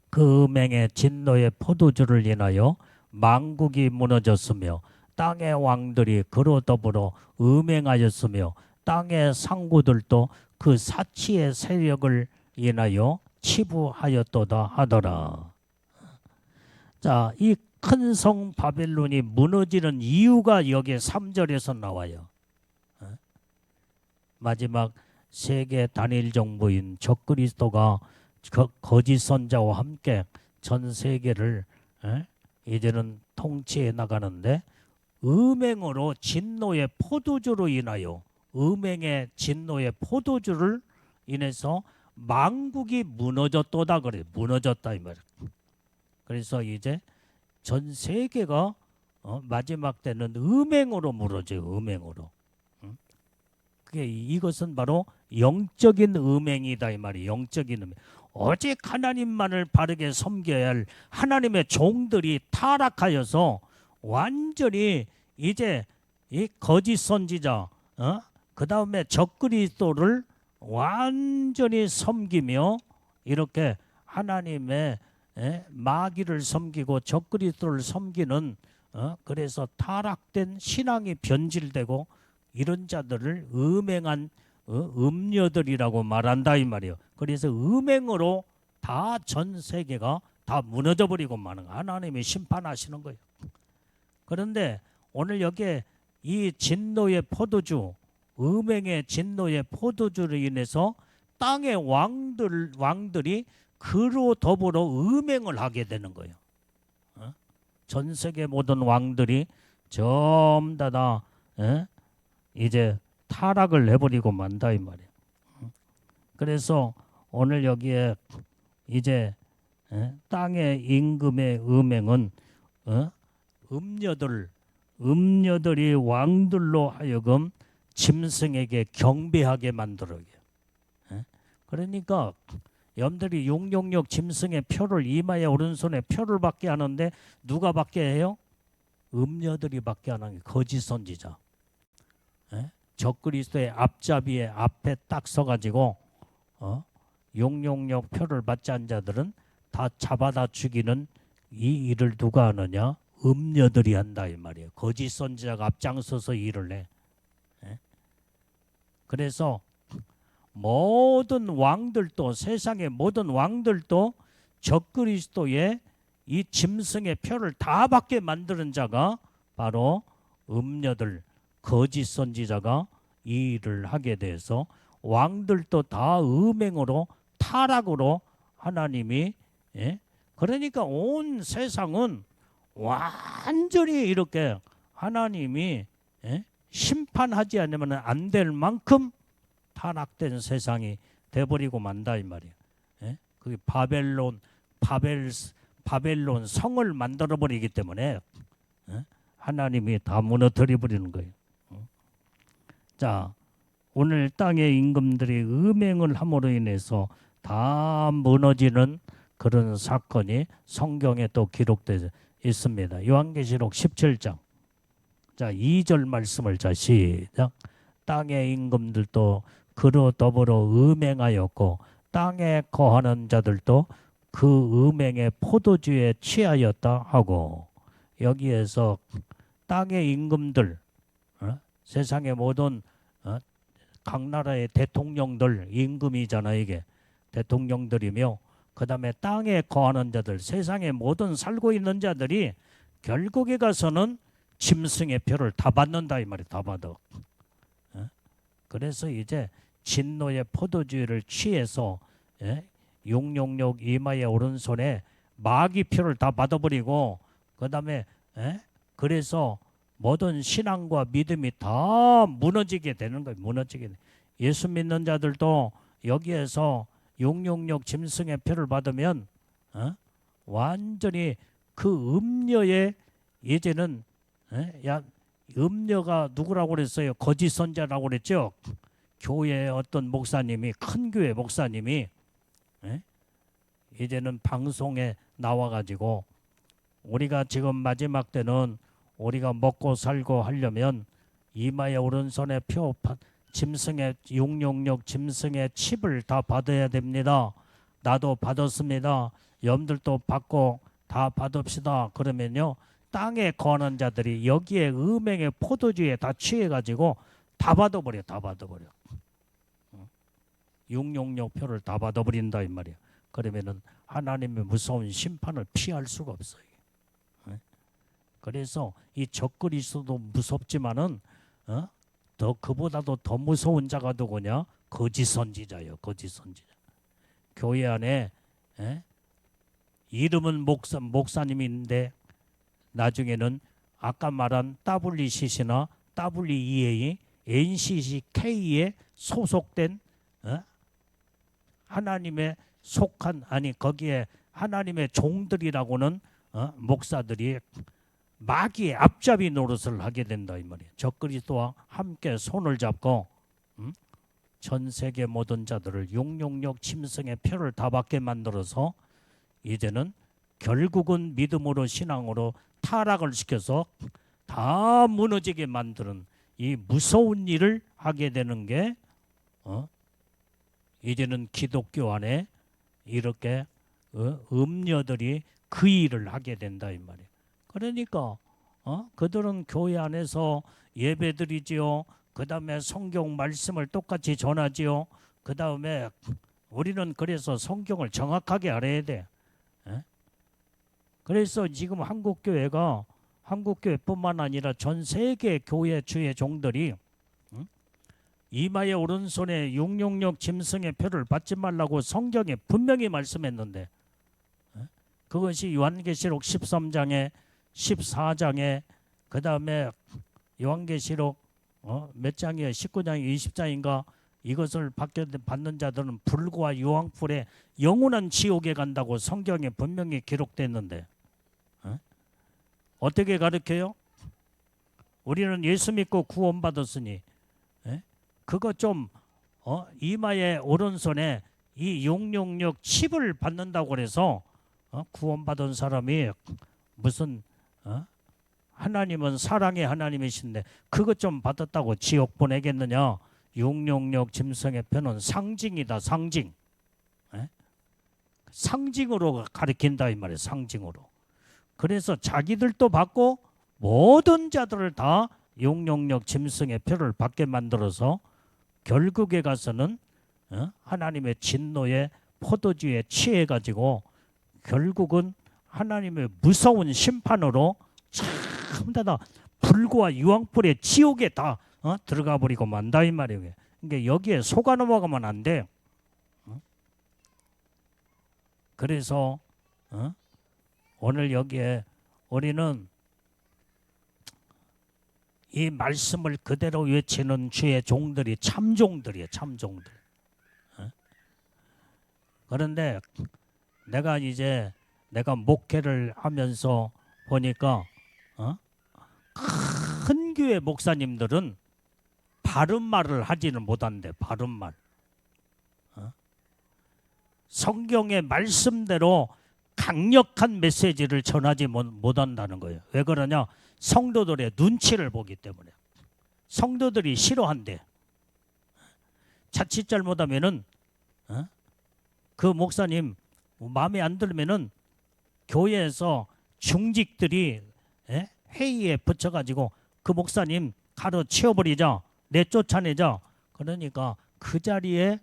그 음행의 진노의 포도주를 인하여 만국이 무너졌으며 땅의 왕들이 그로 더불어 음행하였으며 땅의 상구들도 그 사치의 세력을 인하여 치부하였도다 하더라. 자, 이 큰 성 바벨론이 무너지는 이유가 여기 3절에서 나와요. 마지막 세계 단일 정부인 적그리스도가 거짓 선자와 함께 전 세계를 이제는 통치해 나가는데 음행으로 진노의 포도주로 인하여 음행의 진노의 포도주를 인해서 만국이 무너졌도다 그래. 무너졌다 이 말이야. 그래서 이제 전 세계가 마지막 때는 음행으로 무너져요. 음행으로. 그게 이것은 바로 영적인 음행이다 이 말이에요. 영적인 음행. 오직 하나님만을 바르게 섬겨야 할 하나님의 종들이 타락하여서 완전히 이제 이 거짓 선지자 그 다음에 적그리스도를 완전히 섬기며 이렇게 하나님의 마귀를 섬기고 적그리스도를 섬기는 그래서 타락된 신앙이 변질되고 이런 자들을 음행한 음녀들이라고 말한다 이 말이에요. 그래서 음행으로 다 전 세계가 다 무너져 버리고 마는 하나님이 심판하시는 거예요. 그런데 오늘 여기에 이 진노의 포도주, 음행의 진노의 포도주로 인해서 땅의 왕들이 그로 더불어 음행을 하게 되는 거예요. 전 세계 모든 왕들이 전부 다 이제 타락을 해버리고 만다 이 말이에요. 그래서 오늘 여기에 이제 땅의 임금의 음행은 음녀들이 왕들로 하여금 짐승에게 경배하게 만들어요. 그러니까 여러분들이 666 짐승의 표를 이마에 오른손에 표를 받게 하는데 누가 받게 해요? 음녀들이 받게 하는 게 거짓 선지자. 적그리스도의 앞잡이에 앞에 딱 서가지고 666 표를 받지 않은 자들은 다 잡아다 죽이는 이 일을 누가 하느냐? 음녀들이 한다 이 말이에요. 거짓 선지자가 앞장서서 일을 해. 그래서 모든 왕들도 세상의 모든 왕들도 적그리스도의 이 짐승의 표를 다 받게 만드는 자가 바로 음녀들 거짓 선지자가 이 일을 하게 돼서 왕들도 다 음행으로 타락으로 하나님이 그러니까 온 세상은 완전히 이렇게 하나님이 심판하지 않으면 안 될 만큼 타락된 세상이 돼버리고 만다 이 말이에요. 그 바벨론 성을 만들어 버리기 때문에 하나님이 다 무너뜨려 버리는 거예요. 자, 오늘 땅의 임금들이 음행을 함으로 인해서 다 무너지는 그런 사건이 성경에 또 기록되어 있습니다. 요한계시록 17장. 자, 2절 말씀을 자 시작. 땅의 임금들도 그로 더불어 음행하였고 땅에 거하는 자들도 그 음행의 포도주에 취하였다 하고, 여기에서 땅의 임금들, 세상의 모든 각 나라의 대통령들, 임금이잖아 이게. 대통령들이며 그 다음에 땅에 거하는 자들, 세상의 모든 살고 있는 자들이 결국에 가서는 짐승의 표를 다 받는다 이 말이야. 다 받아. 그래서 이제 진노의 포도주를 취해서 용용욕 이마의 오른손에 마귀 표를 다 받아버리고, 그 다음에 그래서 모든 신앙과 믿음이 다 무너지게 되는 거예요. 무너지게. 예수 믿는 자들도 여기에서 용용욕 짐승의 표를 받으면 완전히 그 음녀의, 이제는 음녀가 누구라고 그랬어요? 거짓 선자라고 그랬죠. 교회 어떤 목사님이, 큰 교회 목사님이 이제는 방송에 나와가지고, 우리가 지금 마지막 때는 우리가 먹고 살고 하려면 이마의 오른손에 표, 짐승의 용용욕 짐승의 칩을 다 받아야 됩니다. 나도 받았습니다. 여러분들도 받고 다 받읍시다. 그러면요, 땅에 거하는 자들이 여기에 음행의 포도주에 다 취해가지고 다 받아버려. 다 받아버려. 용용욕 표를 다 받아버린다 이 말이야. 그러면은 하나님의 무서운 심판을 피할 수가 없어요. 그래서 이 적그리스도도 무섭지만은 더 그보다도 더 무서운 자가 누구냐? 거짓 선지자요. 거짓 선지자. 교회 안에 이름은 목사님인데 나중에는 아까 말한 WCC나 WEA, NCCK에 소속된 하나님의 속한, 아니 거기에 하나님의 종들이라고는 목사들이 마귀의 앞잡이 노릇을 하게 된다 이 말이에요. 적그리스도와 함께 손을 잡고 전 세계 모든 자들을 용용욕 짐승의 표를 다 받게 만들어서 이제는 결국은 믿음으로 신앙으로 타락을 시켜서 다 무너지게 만드는 이 무서운 일을 하게 되는 게 이제는 기독교 안에 이렇게 음녀들이 그 일을 하게 된다 이 말이에요. 그러니까 그들은 교회 안에서 예배드리지요. 그 다음에 성경 말씀을 똑같이 전하지요. 그 다음에 우리는 그래서 성경을 정확하게 알아야 돼. 그래서 지금 한국교회뿐만 아니라 전 세계 교회 주의 종들이 이마의 오른손에 용용욕 짐승의 표를 받지 말라고 성경에 분명히 말씀했는데, 그것이 요한계시록 13장에 14장에 그 다음에 요한계시록 몇 장이에요? 19장이 20장인가? 이것을 받는 자들은 불과 유황불에 영원한 지옥에 간다고 성경에 분명히 기록됐는데 어떻게 가르쳐요? 우리는 예수 믿고 구원받았으니 그거 좀 이마의 오른손에 이 용용욕 칩을 받는다고 그래서 구원받은 사람이 무슨 하나님은 사랑의 하나님이신데 그것 좀 받았다고 지옥 보내겠느냐? 용용욕 짐승의 표는 상징이다. 상징. 상징으로 가리킨다 이 말이에요. 상징으로. 그래서 자기들도 받고 모든 자들을 다 용용욕 짐승의 표를 받게 만들어서 결국에 가서는 하나님의 진노의 포도주에 취해가지고 결국은 하나님의 무서운 심판으로 전부 다 불과 유황불의 지옥에 다 들어가 버리고 만다 이 말이에요. 그러니까 여기에 속아 넘어가면 안 돼. 그래서 오늘 여기에 우리는 이 말씀을 그대로 외치는 주의 종들이 참종들이에요. 참종들. 그런데 내가 목회를 하면서 보니까 큰 교회 목사님들은 바른 말을 하지는 못한대. 바른 말. 성경의 말씀대로 강력한 메시지를 전하지 못한다는 거예요. 왜 그러냐? 성도들의 눈치를 보기 때문에. 성도들이 싫어한대. 자칫 잘못하면은 그 목사님 마음에 안 들면은 교회에서 중직들이 회의에 붙여가지고 그 목사님 가로치워버리자, 내쫓아내자. 그러니까 그 자리에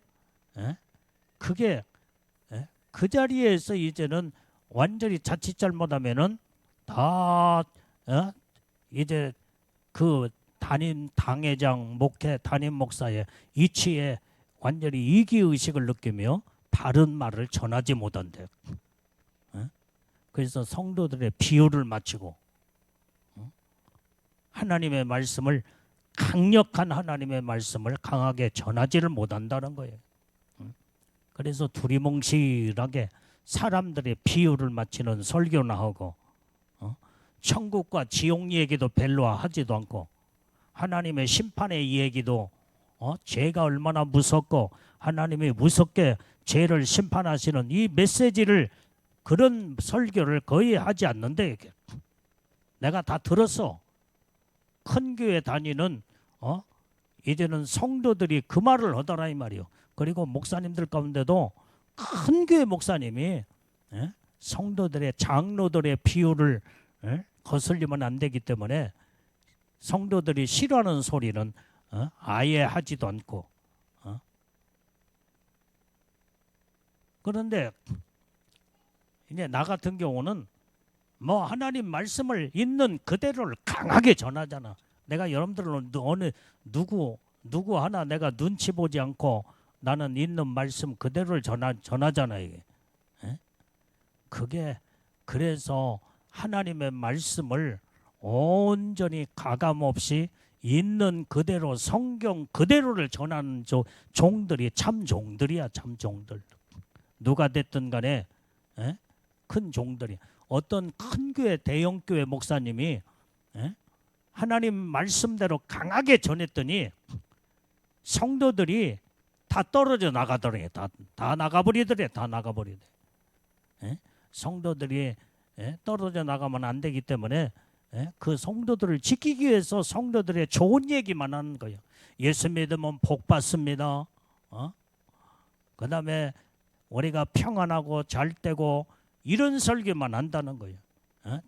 그게 그 자리에서 이제는 완전히 자칫 잘못하면은 다 이제 그 담임 당회장, 목회 담임 목사의 이치에 완전히 이기의식을 느끼며 바른 말을 전하지 못한대. 그래서 성도들의 비유를 맞추고 하나님의 말씀을, 강력한 하나님의 말씀을 강하게 전하지를 못한다는 거예요. 그래서 두리뭉실하게 사람들의 비유를 맞추는 설교나 하고 천국과 지옥 얘기도 별로 하지도 않고 하나님의 심판의 얘기도 죄가 얼마나 무섭고 하나님이 무섭게 죄를 심판하시는 이 메시지를, 그런 설교를 거의 하지 않는데 내가 다 들었어. 큰 교회 다니는 이제는 성도들이 그 말을 하더라 이 말이요. 그리고 목사님들 가운데도 큰 교회 목사님이 성도들의, 장로들의 비유를 거슬리면 안 되기 때문에 성도들이 싫어하는 소리는 아예 하지도 않고. 그런데 이제 나 같은 경우는 뭐 하나님 말씀을 있는 그대로를 강하게 전하잖아. 내가 여러분들은 어느 누구 하나 내가 눈치 보지 않고 나는 있는 말씀 그대로를 전하잖아 이게. 그게 그래서 하나님의 말씀을 온전히 가감 없이 있는 그대로 성경 그대로를 전하는 종들이 참 종들이야. 참 종들. 누가 됐든 간에 큰 종들이. 어떤 큰 교회, 대형 교회 목사님이 하나님 말씀대로 강하게 전했더니 성도들이 다 떨어져 나가더래. 다 나가버리더래. 다 나가버리더래. 성도들이 떨어져 나가면 안 되기 때문에 그 성도들을 지키기 위해서 성도들의 좋은 얘기만 하는 거예요. 예수 믿으면 복 받습니다. 그 다음에 우리가 평안하고 잘 되고 이런 설교만 한다는 거예요.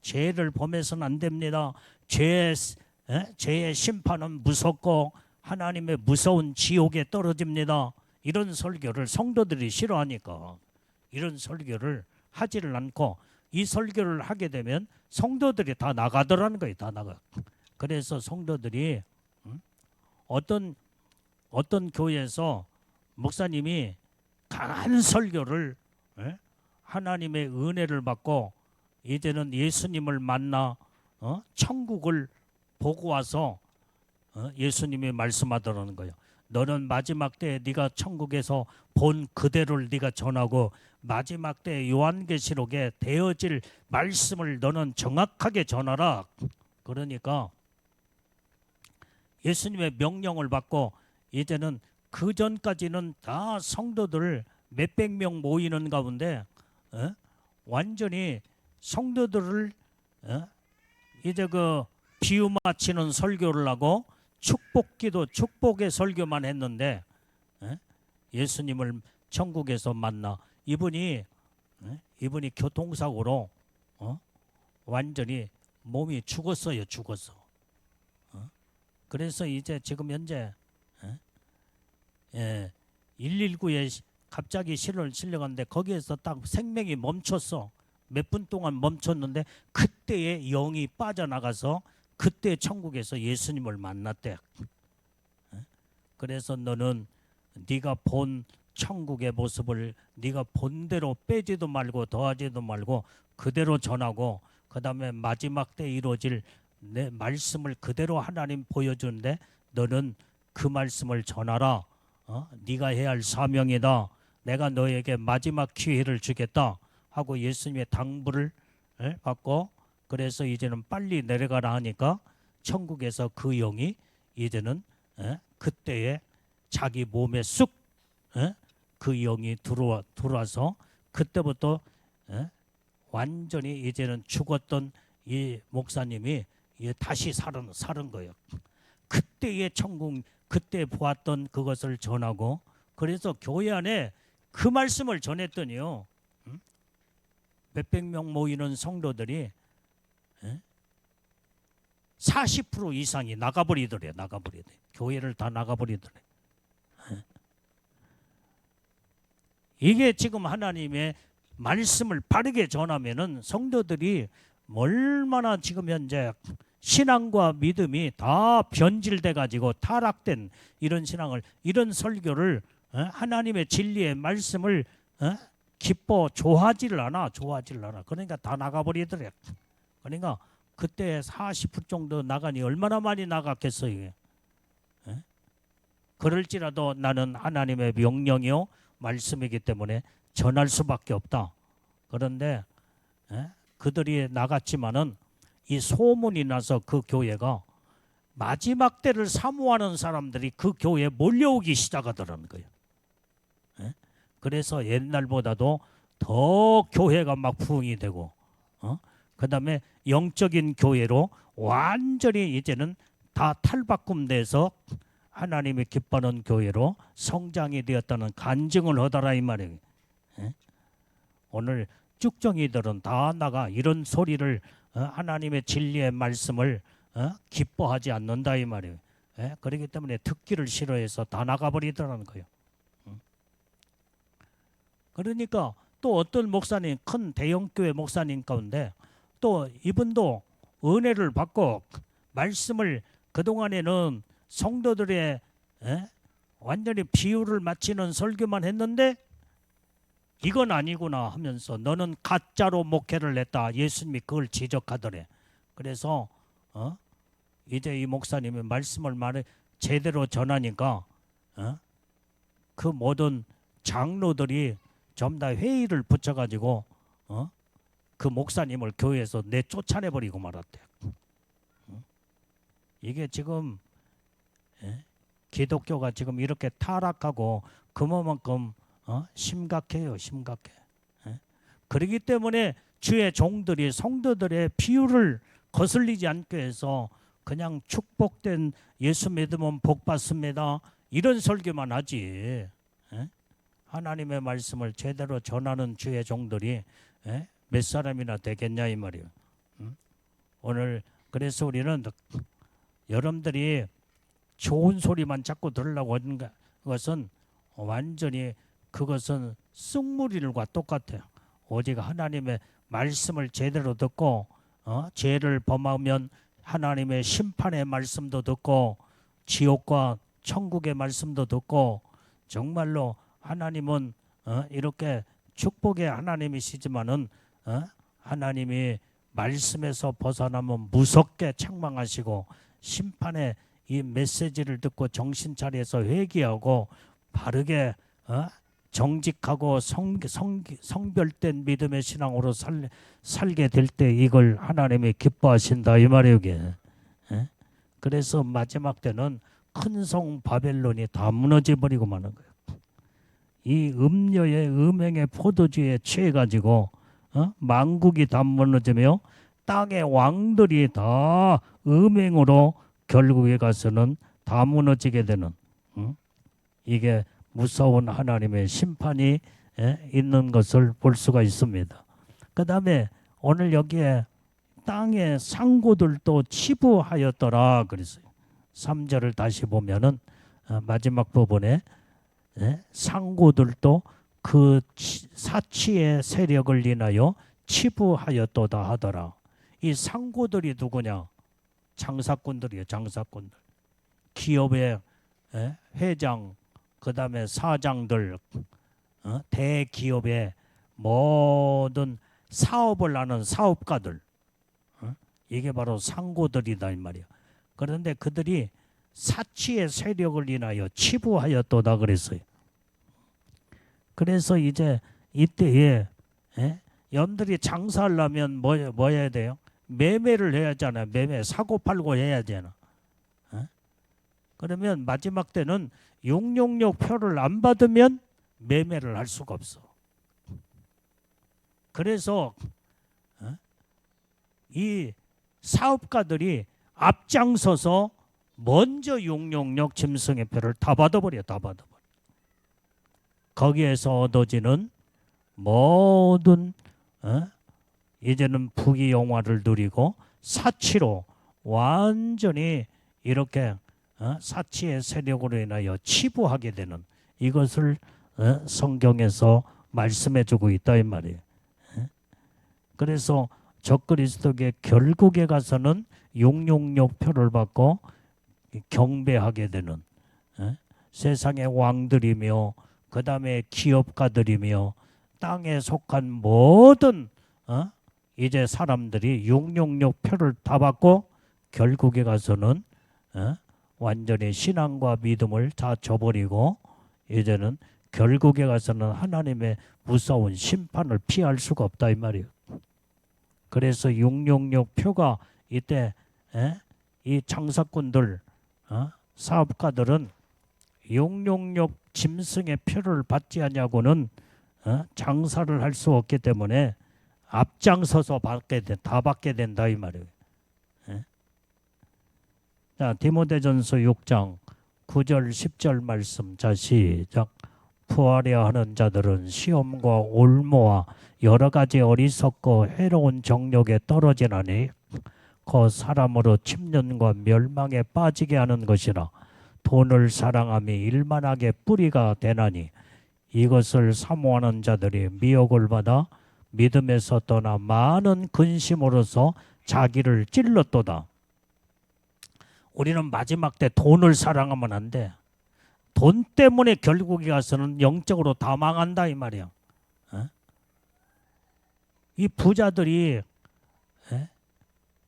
죄를 범해서는 안 됩니다. 죄의 심판은 무섭고 하나님의 무서운 지옥에 떨어집니다. 이런 설교를 성도들이 싫어하니까 이런 설교를 하지를 않고, 이 설교를 하게 되면 성도들이 다 나가더라는 거예요. 다 나가. 그래서 성도들이 어떤 교회에서 목사님이 강한 설교를 하나님의 은혜를 받고 이제는 예수님을 만나 천국을 보고 와서 예수님이 말씀하더라는 거예요. 너는 마지막 때에 네가 천국에서 본 그대로를 네가 전하고 마지막 때 요한계시록에 되어질 말씀을 너는 정확하게 전하라. 그러니까 예수님의 명령을 받고 이제는 그 전까지는 다 성도들 몇백 명 모이는 가운데 완전히 성도들을 이제 그 비유 맞히는 설교를 하고 축복기도, 축복의 설교만 했는데 예수님을 천국에서 만나 이분이 교통사고로 완전히 몸이 죽었어요. 죽었어. 그래서 이제 지금 현재 119에 갑자기 실려갔는데 거기에서 딱 생명이 멈췄어. 몇 분 동안 멈췄는데 그때에 영이 빠져나가서 그때 천국에서 예수님을 만났대. 그래서 너는 네가 본 천국의 모습을 네가 본대로 빼지도 말고 더하지도 말고 그대로 전하고, 그다음에 마지막 때 이루어질 내 말씀을 그대로 하나님 보여주는데 너는 그 말씀을 전하라. 네가 해야 할 사명이다. 내가 너에게 마지막 기회를 주겠다 하고 예수님의 당부를 받고, 그래서 이제는 빨리 내려가라 하니까 천국에서 그 영이 이제는 그때에 자기 몸에 쑥 그 영이 들어와서 그때부터 완전히 이제는 죽었던 이 목사님이 다시 살은 거예요. 그때의 천국, 그때 보았던 그것을 전하고, 그래서 교회 안에 그 말씀을 전했더니요, 몇백 명 모이는 성도들이 40% 이상이 나가버리더래. 교회를 다 나가버리더래. 이게 지금 하나님의 말씀을 바르게 전하면은 성도들이 얼마나 지금 현재 신앙과 믿음이 다 변질돼 가지고 타락된 이런 신앙을, 이런 설교를 하나님의 진리의 말씀을 기뻐 좋아하지를 않아. 그러니까 다 나가버리더래. 그러니까 그때 40% 정도 나가니 얼마나 많이 나갔겠어요. 그럴지라도 나는 하나님의 명령이요 말씀이기 때문에 전할 수밖에 없다. 그런데 그들이 나갔지만은 이 소문이 나서 그 교회가 마지막 때를 사모하는 사람들이 그 교회에 몰려오기 시작하더라는 거예요. 그래서 옛날보다도 더 교회가 막 부흥이 되고, 그 다음에 영적인 교회로 완전히 이제는 다 탈바꿈돼서 하나님이 기뻐하는 교회로 성장이 되었다는 간증을 하더라 이 말이에요. 오늘 쭉정이들은 다 나가 이런 소리를 하나님의 진리의 말씀을 기뻐하지 않는다 이 말이에요. 그렇기 때문에 듣기를 싫어해서 다 나가버리더라는 거예요. 그러니까 또 어떤 목사님, 큰 대형교회 목사님 가운데 또 이분도 은혜를 받고 말씀을 그동안에는 성도들의 완전히 비유를 맞추는 설교만 했는데 이건 아니구나 하면서 너는 가짜로 목회를 했다. 예수님이 그걸 지적하더래. 그래서 이제 이 목사님이 말씀을 제대로 전하니까 그 모든 장로들이 전부 다 회의를 붙여가지고 그 목사님을 교회에서 내쫓아내버리고 말았대. 이게 지금 기독교가 지금 이렇게 타락하고 그만큼 심각해요. 그렇기 때문에 주의 종들이 성도들의 비유를 거슬리지 않게 해서 그냥 축복된 예수 믿으면 복 받습니다 이런 설교만 하지, 하나님의 말씀을 제대로 전하는 주의 종들이 몇 사람이나 되겠냐 이 말이에요. 오늘 그래서 우리는 여러분들이 좋은 소리만 자꾸 들으려고 하는 것은 완전히 그것은 쑥무리를과 똑같아요. 오직 하나님의 말씀을 제대로 듣고 죄를 범하면 하나님의 심판의 말씀도 듣고 지옥과 천국의 말씀도 듣고, 정말로 하나님은 이렇게 축복의 하나님이시지만은 하나님이 말씀에서 벗어나면 무섭게 책망하시고 심판의 이 메시지를 듣고 정신 차려서 회개하고 바르게 정직하고 성별된 믿음의 신앙으로 살게 될 때 이걸 하나님이 기뻐하신다 이 말이에요. 이게. 그래서 마지막 때는 큰 성 바벨론이 다 무너져 버리고 마는 거예요. 이 음료의 음행의 포도주에 취해가지고 만국이 다 무너지며 땅의 왕들이 다 음행으로 결국에 가서는 다 무너지게 되는, 이게 무서운 하나님의 심판이 있는 것을 볼 수가 있습니다. 그 다음에 오늘 여기에 땅의 상고들도 치부하였더라 그랬어요. 3절을 다시 보면은 마지막 부분에 상고들도 그 사치의 세력을 인하여 치부하였도다 하더라. 이 상고들이 누구냐? 장사꾼들이에요. 장사꾼들. 기업의 회장, 그 다음에 사장들, 대기업의 모든 사업을 하는 사업가들, 이게 바로 상고들이다 이 말이야. 그런데 그들이 사치의 세력을 인하여 치부하였도다 그랬어요. 그래서 이제 이때에 여러분들이 장사하려면 뭐 해야 돼요? 매매를 해야 하잖아요. 매매 사고 팔고 해야 되나. 그러면 마지막 때는 666 표를 안 받으면 매매를 할 수가 없어. 그래서 이 사업가들이 앞장서서 먼저 666 짐승의 표를 다 받아버려. 거기에서 얻어지는 모든 이제는 부귀영화를 누리고 사치로 완전히 이렇게 사치의 세력으로 인하여 치부하게 되는 이것을 성경에서 말씀해주고 있다 이 말이에요. 그래서 적그리스도의 결국에 가서는 666 표를 받고 경배하게 되는 세상의 왕들이며 그 다음에 기업가들이며 땅에 속한 모든 이제 사람들이 666 표를 다 받고 결국에 가서는 완전히 신앙과 믿음을 다 저버리고 이제는 결국에 가서는 하나님의 무서운 심판을 피할 수가 없다 이 말이에요. 그래서 666 표가 이때 이 장사꾼들 사업가들은 666 짐승의 표를 받지 않냐고는 장사를 할 수 없기 때문에 앞장서서 다 받게 된다 이 말이에요. 자, 디모데전서 6장 9절 10절 말씀. 자, 시작. 부하려 하는 자들은 시험과 올무와 여러 가지 어리석고 해로운 정욕에 떨어지나니 그 사람으로 침륜과 멸망에 빠지게 하는 것이라. 돈을 사랑함이 일만하게 뿌리가 되나니 이것을 사모하는 자들이 미혹을 받아 믿음에서 떠나 많은 근심으로서 자기를 찔렀도다. 우리는 마지막 때 돈을 사랑하면 안 돼. 돈 때문에 결국에 가서는 영적으로 다 망한다 이 말이야. 이 부자들이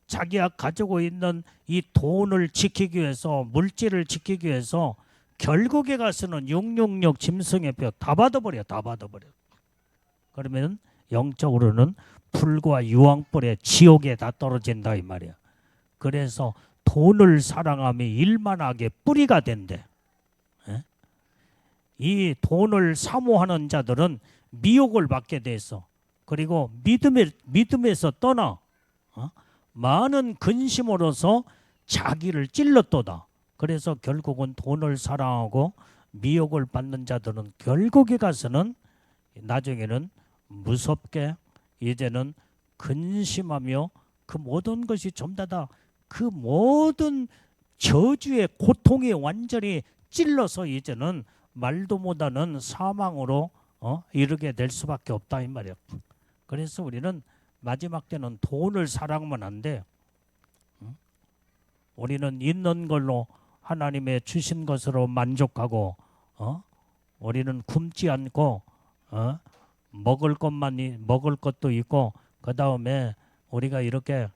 자기가 가지고 있는 이 돈을 지키기 위해서, 물질을 지키기 위해서 결국에 가서는 666 짐승의 표 다 받아버려. 그러면 영적으로는 불과 유황불의 지옥에 다 떨어진다 이 말이야. 그래서 돈을 사랑함이 일만하게 뿌리가 된대. 이 돈을 사모하는 자들은 미혹을 받게 돼서, 그리고 믿음에서 떠나 많은 근심으로서 자기를 찔렀도다. 그래서 결국은 돈을 사랑하고 미혹을 받는 자들은 결국에 가서는 나중에는 무섭게 이제는 근심하며 그 모든 것이 전부 다 그 모든 저주의 고통이 완전히 찔러서 이제는 말도 못하는 사망으로 이르게 될 수밖에 없다 이 말이야. 그래서 우리는 마지막 때는 돈을 사랑하면 안 돼. 우리는 있는 걸로 하나님의 주신 것으로 만족하고 우리는 굶지 않고 먹을 것도 있고, 그 다음에 우리가 이렇게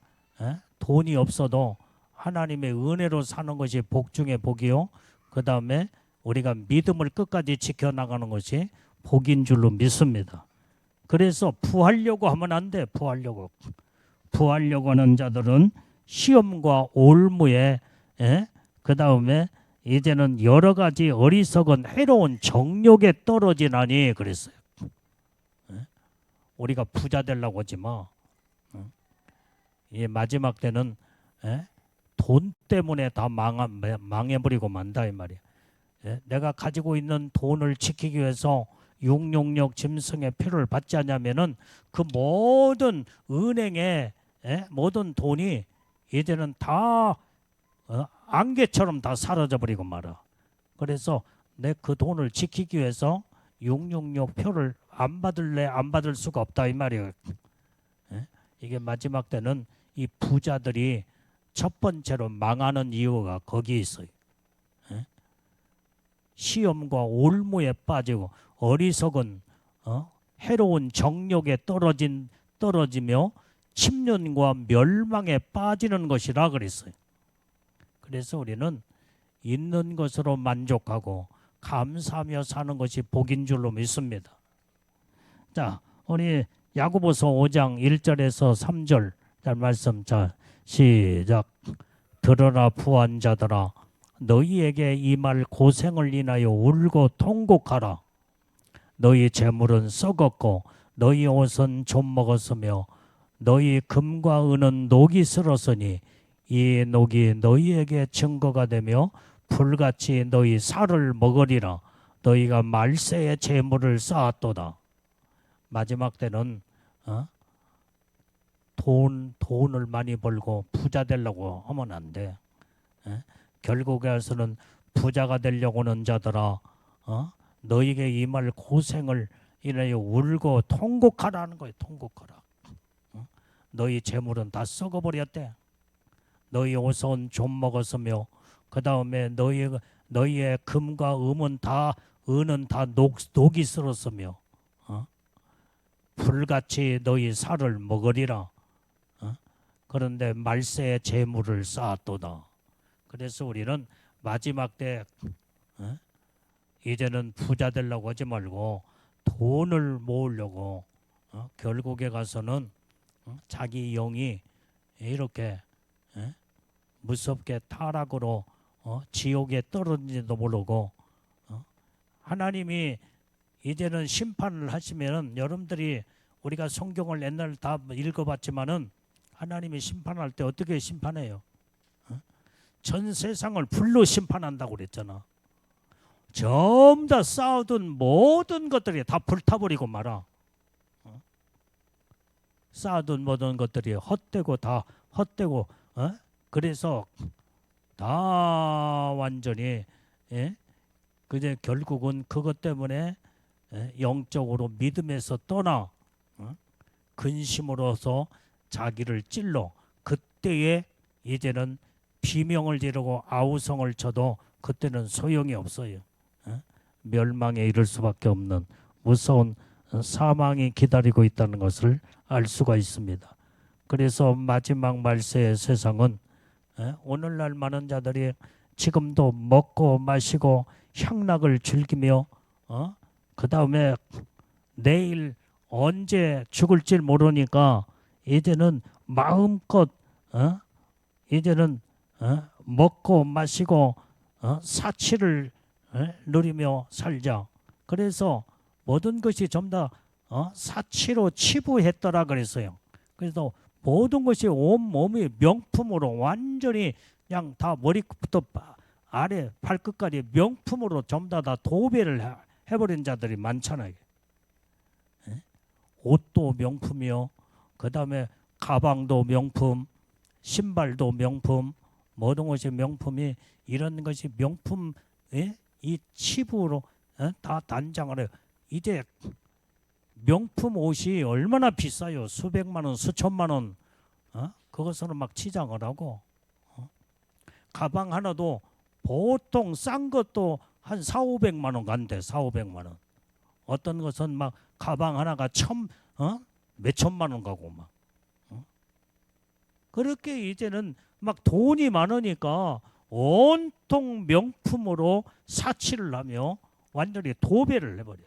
돈이 없어도 하나님의 은혜로 사는 것이 복 중에 복이요, 그 다음에 우리가 믿음을 끝까지 지켜나가는 것이 복인 줄로 믿습니다. 그래서 부하려고 하면 안 돼. 부하려고 하는 자들은 시험과 올무에 그 다음에 이제는 여러 가지 어리석은 해로운 정욕에 떨어지나니 그랬어요. 우리가 부자 되려고 하지 마. 이 마지막 때는 돈 때문에 다 망해버리고 만다 이 말이야. 내가 가지고 있는 돈을 지키기 위해서 666 짐승의 표를 받지 않냐면은 그 모든 은행의 모든 돈이 이제는 다 안개처럼 다 사라져버리고 말아. 그래서 내 그 돈을 지키기 위해서 666 표를 안 받을 수가 없다 이 말이에요. 이게 마지막 때는 이 부자들이 첫 번째로 망하는 이유가 거기에 있어요. 시험과 올무에 빠지고 어리석은 해로운 정욕에 떨어지며 침륜과 멸망에 빠지는 것이라 그랬어요. 그래서 우리는 있는 것으로 만족하고 감사하며 사는 것이 복인 줄로 믿습니다. 자, 우리 야고보서 5장 1절에서 3절 잘 말씀. 자, 시작. 들으라 부한 자들아, 너희에게 이 말 고생을 인하여 울고 통곡하라. 너희 재물은 썩었고 너희 옷은 좀 먹었으며 너희 금과 은은 녹이 슬었으니 이 녹이 너희에게 증거가 되며 불같이 너희 살을 먹으리라. 너희가 말세에 재물을 쌓았도다. 마지막 때는 돈을 많이 벌고 부자 되려고 하면 안 돼. 결국에서는 부자가 되려고 하는 자들아, 너희에게 이 말 고생을 인하여 울고 통곡하라는 거예요. 통곡하라. 너희 재물은 다 썩어버렸대. 너희 옷은 좀 먹었으며 그 다음에 너희의 금과 은은 다 녹이 슬었으며 불같이 너희 살을 먹으리라. 그런데 말세에 재물을 쌓았도다. 그래서 우리는 마지막 때 이제는 부자 되려고 하지 말고 돈을 모으려고 결국에 가서는 자기 영이 이렇게 무섭게 타락으로 지옥에 떨어진지도 모르고 하나님이 이제는 심판을 하시면은 여러분들이 우리가 성경을 옛날 다 읽어봤지만은 하나님이 심판할 때 어떻게 심판해요? 전 세상을 불로 심판한다고 그랬잖아. 전부 다 쌓아둔 모든 것들이 다 불타버리고 말아. 쌓아둔 모든 것들이 헛되고 다 헛되고 그래서 다 완전히 그제 결국은 그것 때문에 영적으로 믿음에서 떠나 근심으로서 자기를 찔러 그때에 이제는 비명을 지르고 아우성을 쳐도 그때는 소용이 없어요. 멸망에 이를 수밖에 없는 무서운 사망이 기다리고 있다는 것을 알 수가 있습니다. 그래서 마지막 말세의 세상은 오늘날 많은 자들이 지금도 먹고 마시고 향락을 즐기며 그 다음에 내일 언제 죽을지 모르니까 이제는 마음껏 이제는 먹고 마시고 사치를 누리며 살자. 그래서 모든 것이 전부 다 사치로 치부했더라 그랬어요. 그래서 모든 것이 온몸이 명품으로 완전히 그냥 다 머리부터 아래 발끝까지 명품으로 전부 다 도배를 해버린 자들이 많잖아요. 옷도 명품이요. 그 다음에 가방도 명품, 신발도 명품, 모든 것이 명품이 이런 것이 명품 이 치부로 다 단장을 해요. 이제 명품 옷이 얼마나 비싸요. 수백만 원, 수천만 원. 그것으로 막 치장을 하고 가방 하나도 보통 싼 것도 한 4, 500만 원 간대. 4, 500만 원. 어떤 것은 막 가방 하나가 몇천만 원 가고 막. 그렇게 이제는 막 돈이 많으니까 온통 명품으로 사치를 하며 완전히 도배를 해버려.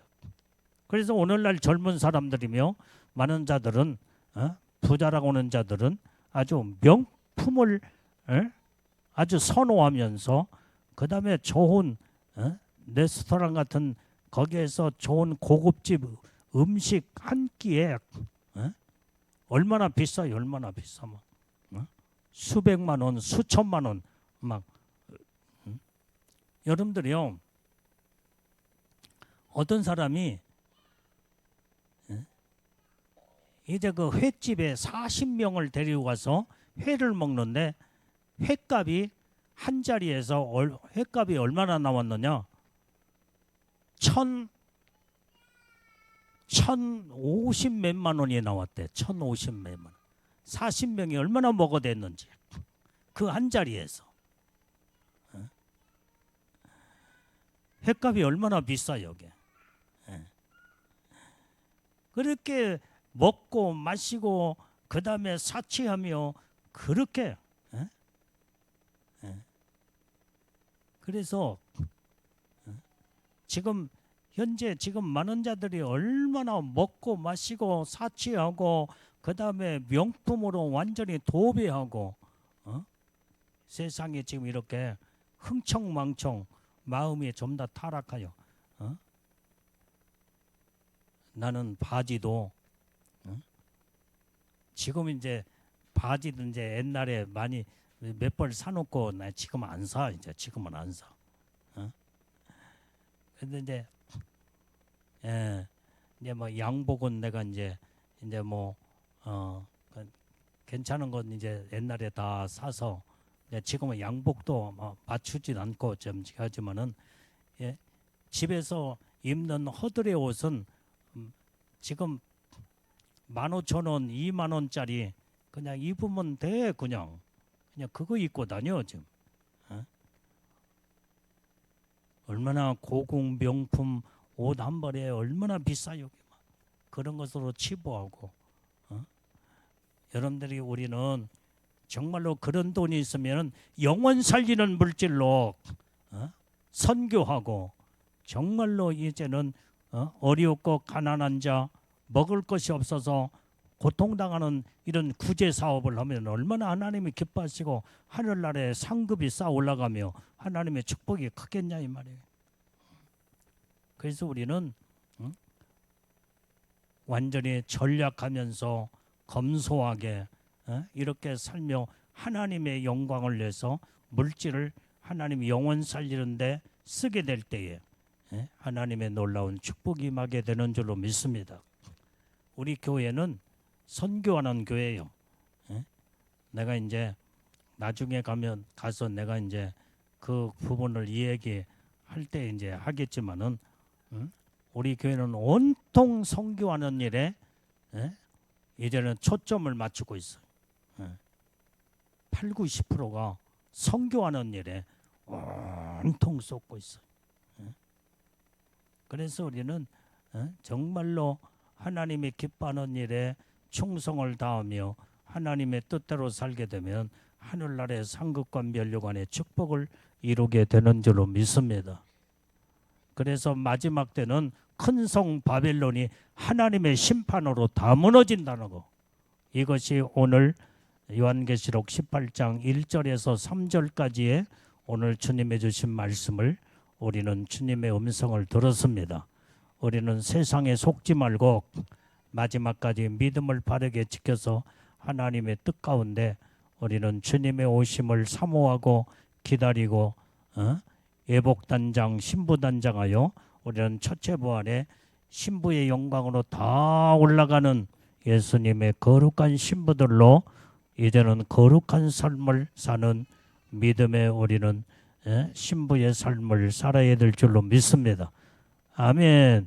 그래서 오늘날 젊은 사람들이며 많은 자들은 부자라고 하는 자들은 아주 명품을 아주 선호하면서 그 다음에 좋은 레스토랑 같은 거기에서 좋은 고급집 음식 한 끼에 얼마나 비싸요. 얼마나 비싸면 수백만 원, 수천만 원 막. 여러분들이요, 어떤 사람이 이제 그 횟집에 40명을 데리고 가서 회를 먹는데 횟값이 한 자리에서 횟값이 얼마나 나왔느냐? 1,050 몇만 원이 나왔대. 1,050 몇만 원. 40명이 얼마나 먹어댔는지 그 한 자리에서. 횟값이 얼마나 비싸요 이게. 그렇게 먹고 마시고 그 다음에 사치하며 그렇게 그래서 지금 현재 지금 많은 자들이 얼마나 먹고 마시고 사치하고 그 다음에 명품으로 완전히 도배하고 세상에 지금 이렇게 흥청망청 마음이 좀 더 타락하여 나는 바지도 지금 이제 바지도 이제 옛날에 많이 몇 벌 사놓고 나 지금 안 사. 이제 지금은 안 사. 근데 이제 뭐 양복은 내가 이제 뭐 괜찮은 건 이제 옛날에 다 사서 지금은 양복도 뭐 맞추진 않고 좀 하지만은 집에서 입는 허들의 옷은 지금 15,000원, 20,000원짜리 그냥 입으면 돼. 그냥 그거 입고 다녀 지금. 얼마나 고급 명품 옷 한 벌에 얼마나 비싸요. 그런 것으로 치부하고 여러분들이 우리는 정말로 그런 돈이 있으면 영원 살리는 물질로 선교하고 정말로 이제는 어렵고 가난한 자 먹을 것이 없어서 고통당하는 이런 구제 사업을 하면 얼마나 하나님이 기뻐하시고 하늘나라에 상급이 쌓아 올라가며 하나님의 축복이 크겠냐 이 말이에요. 그래서 우리는 완전히 전략하면서 검소하게 이렇게 살며 하나님의 영광을 내서 물질을 하나님이 영원 살리는데 쓰게 될 때에 하나님의 놀라운 축복이 임하게 되는 줄로 믿습니다. 우리 교회는 선교하는 교회예요. 내가 이제 나중에 가서 내가 이제 그 부분을 이야기할 때 이제 하겠지만은 우리 교회는 온통 선교하는 일에 이제는 초점을 맞추고 있어요. 80~90%가 선교하는 일에 온통 쏟고 있어요. 그래서 우리는 정말로 하나님이 기뻐하는 일에 충성을 다하며 하나님의 뜻대로 살게 되면 하늘나라의 상급과 면류관의 축복을 이루게 되는 줄로 믿습니다. 그래서 마지막 때는 큰 성 바벨론이 하나님의 심판으로 다 무너진다는 거. 이것이 오늘 요한계시록 18장 1절에서 3절까지의 오늘 주님의 주신 말씀을 우리는 주님의 음성을 들었습니다. 우리는 세상에 속지 말고 마지막까지 믿음을 바르게 지켜서 하나님의 뜻 가운데 우리는 주님의 오심을 사모하고 기다리고 예복단장 신부단장하여 우리는 첫째 부활에 신부의 영광으로 다 올라가는 예수님의 거룩한 신부들로 이제는 거룩한 삶을 사는 믿음의 우리는 신부의 삶을 살아야 될 줄로 믿습니다. 아멘.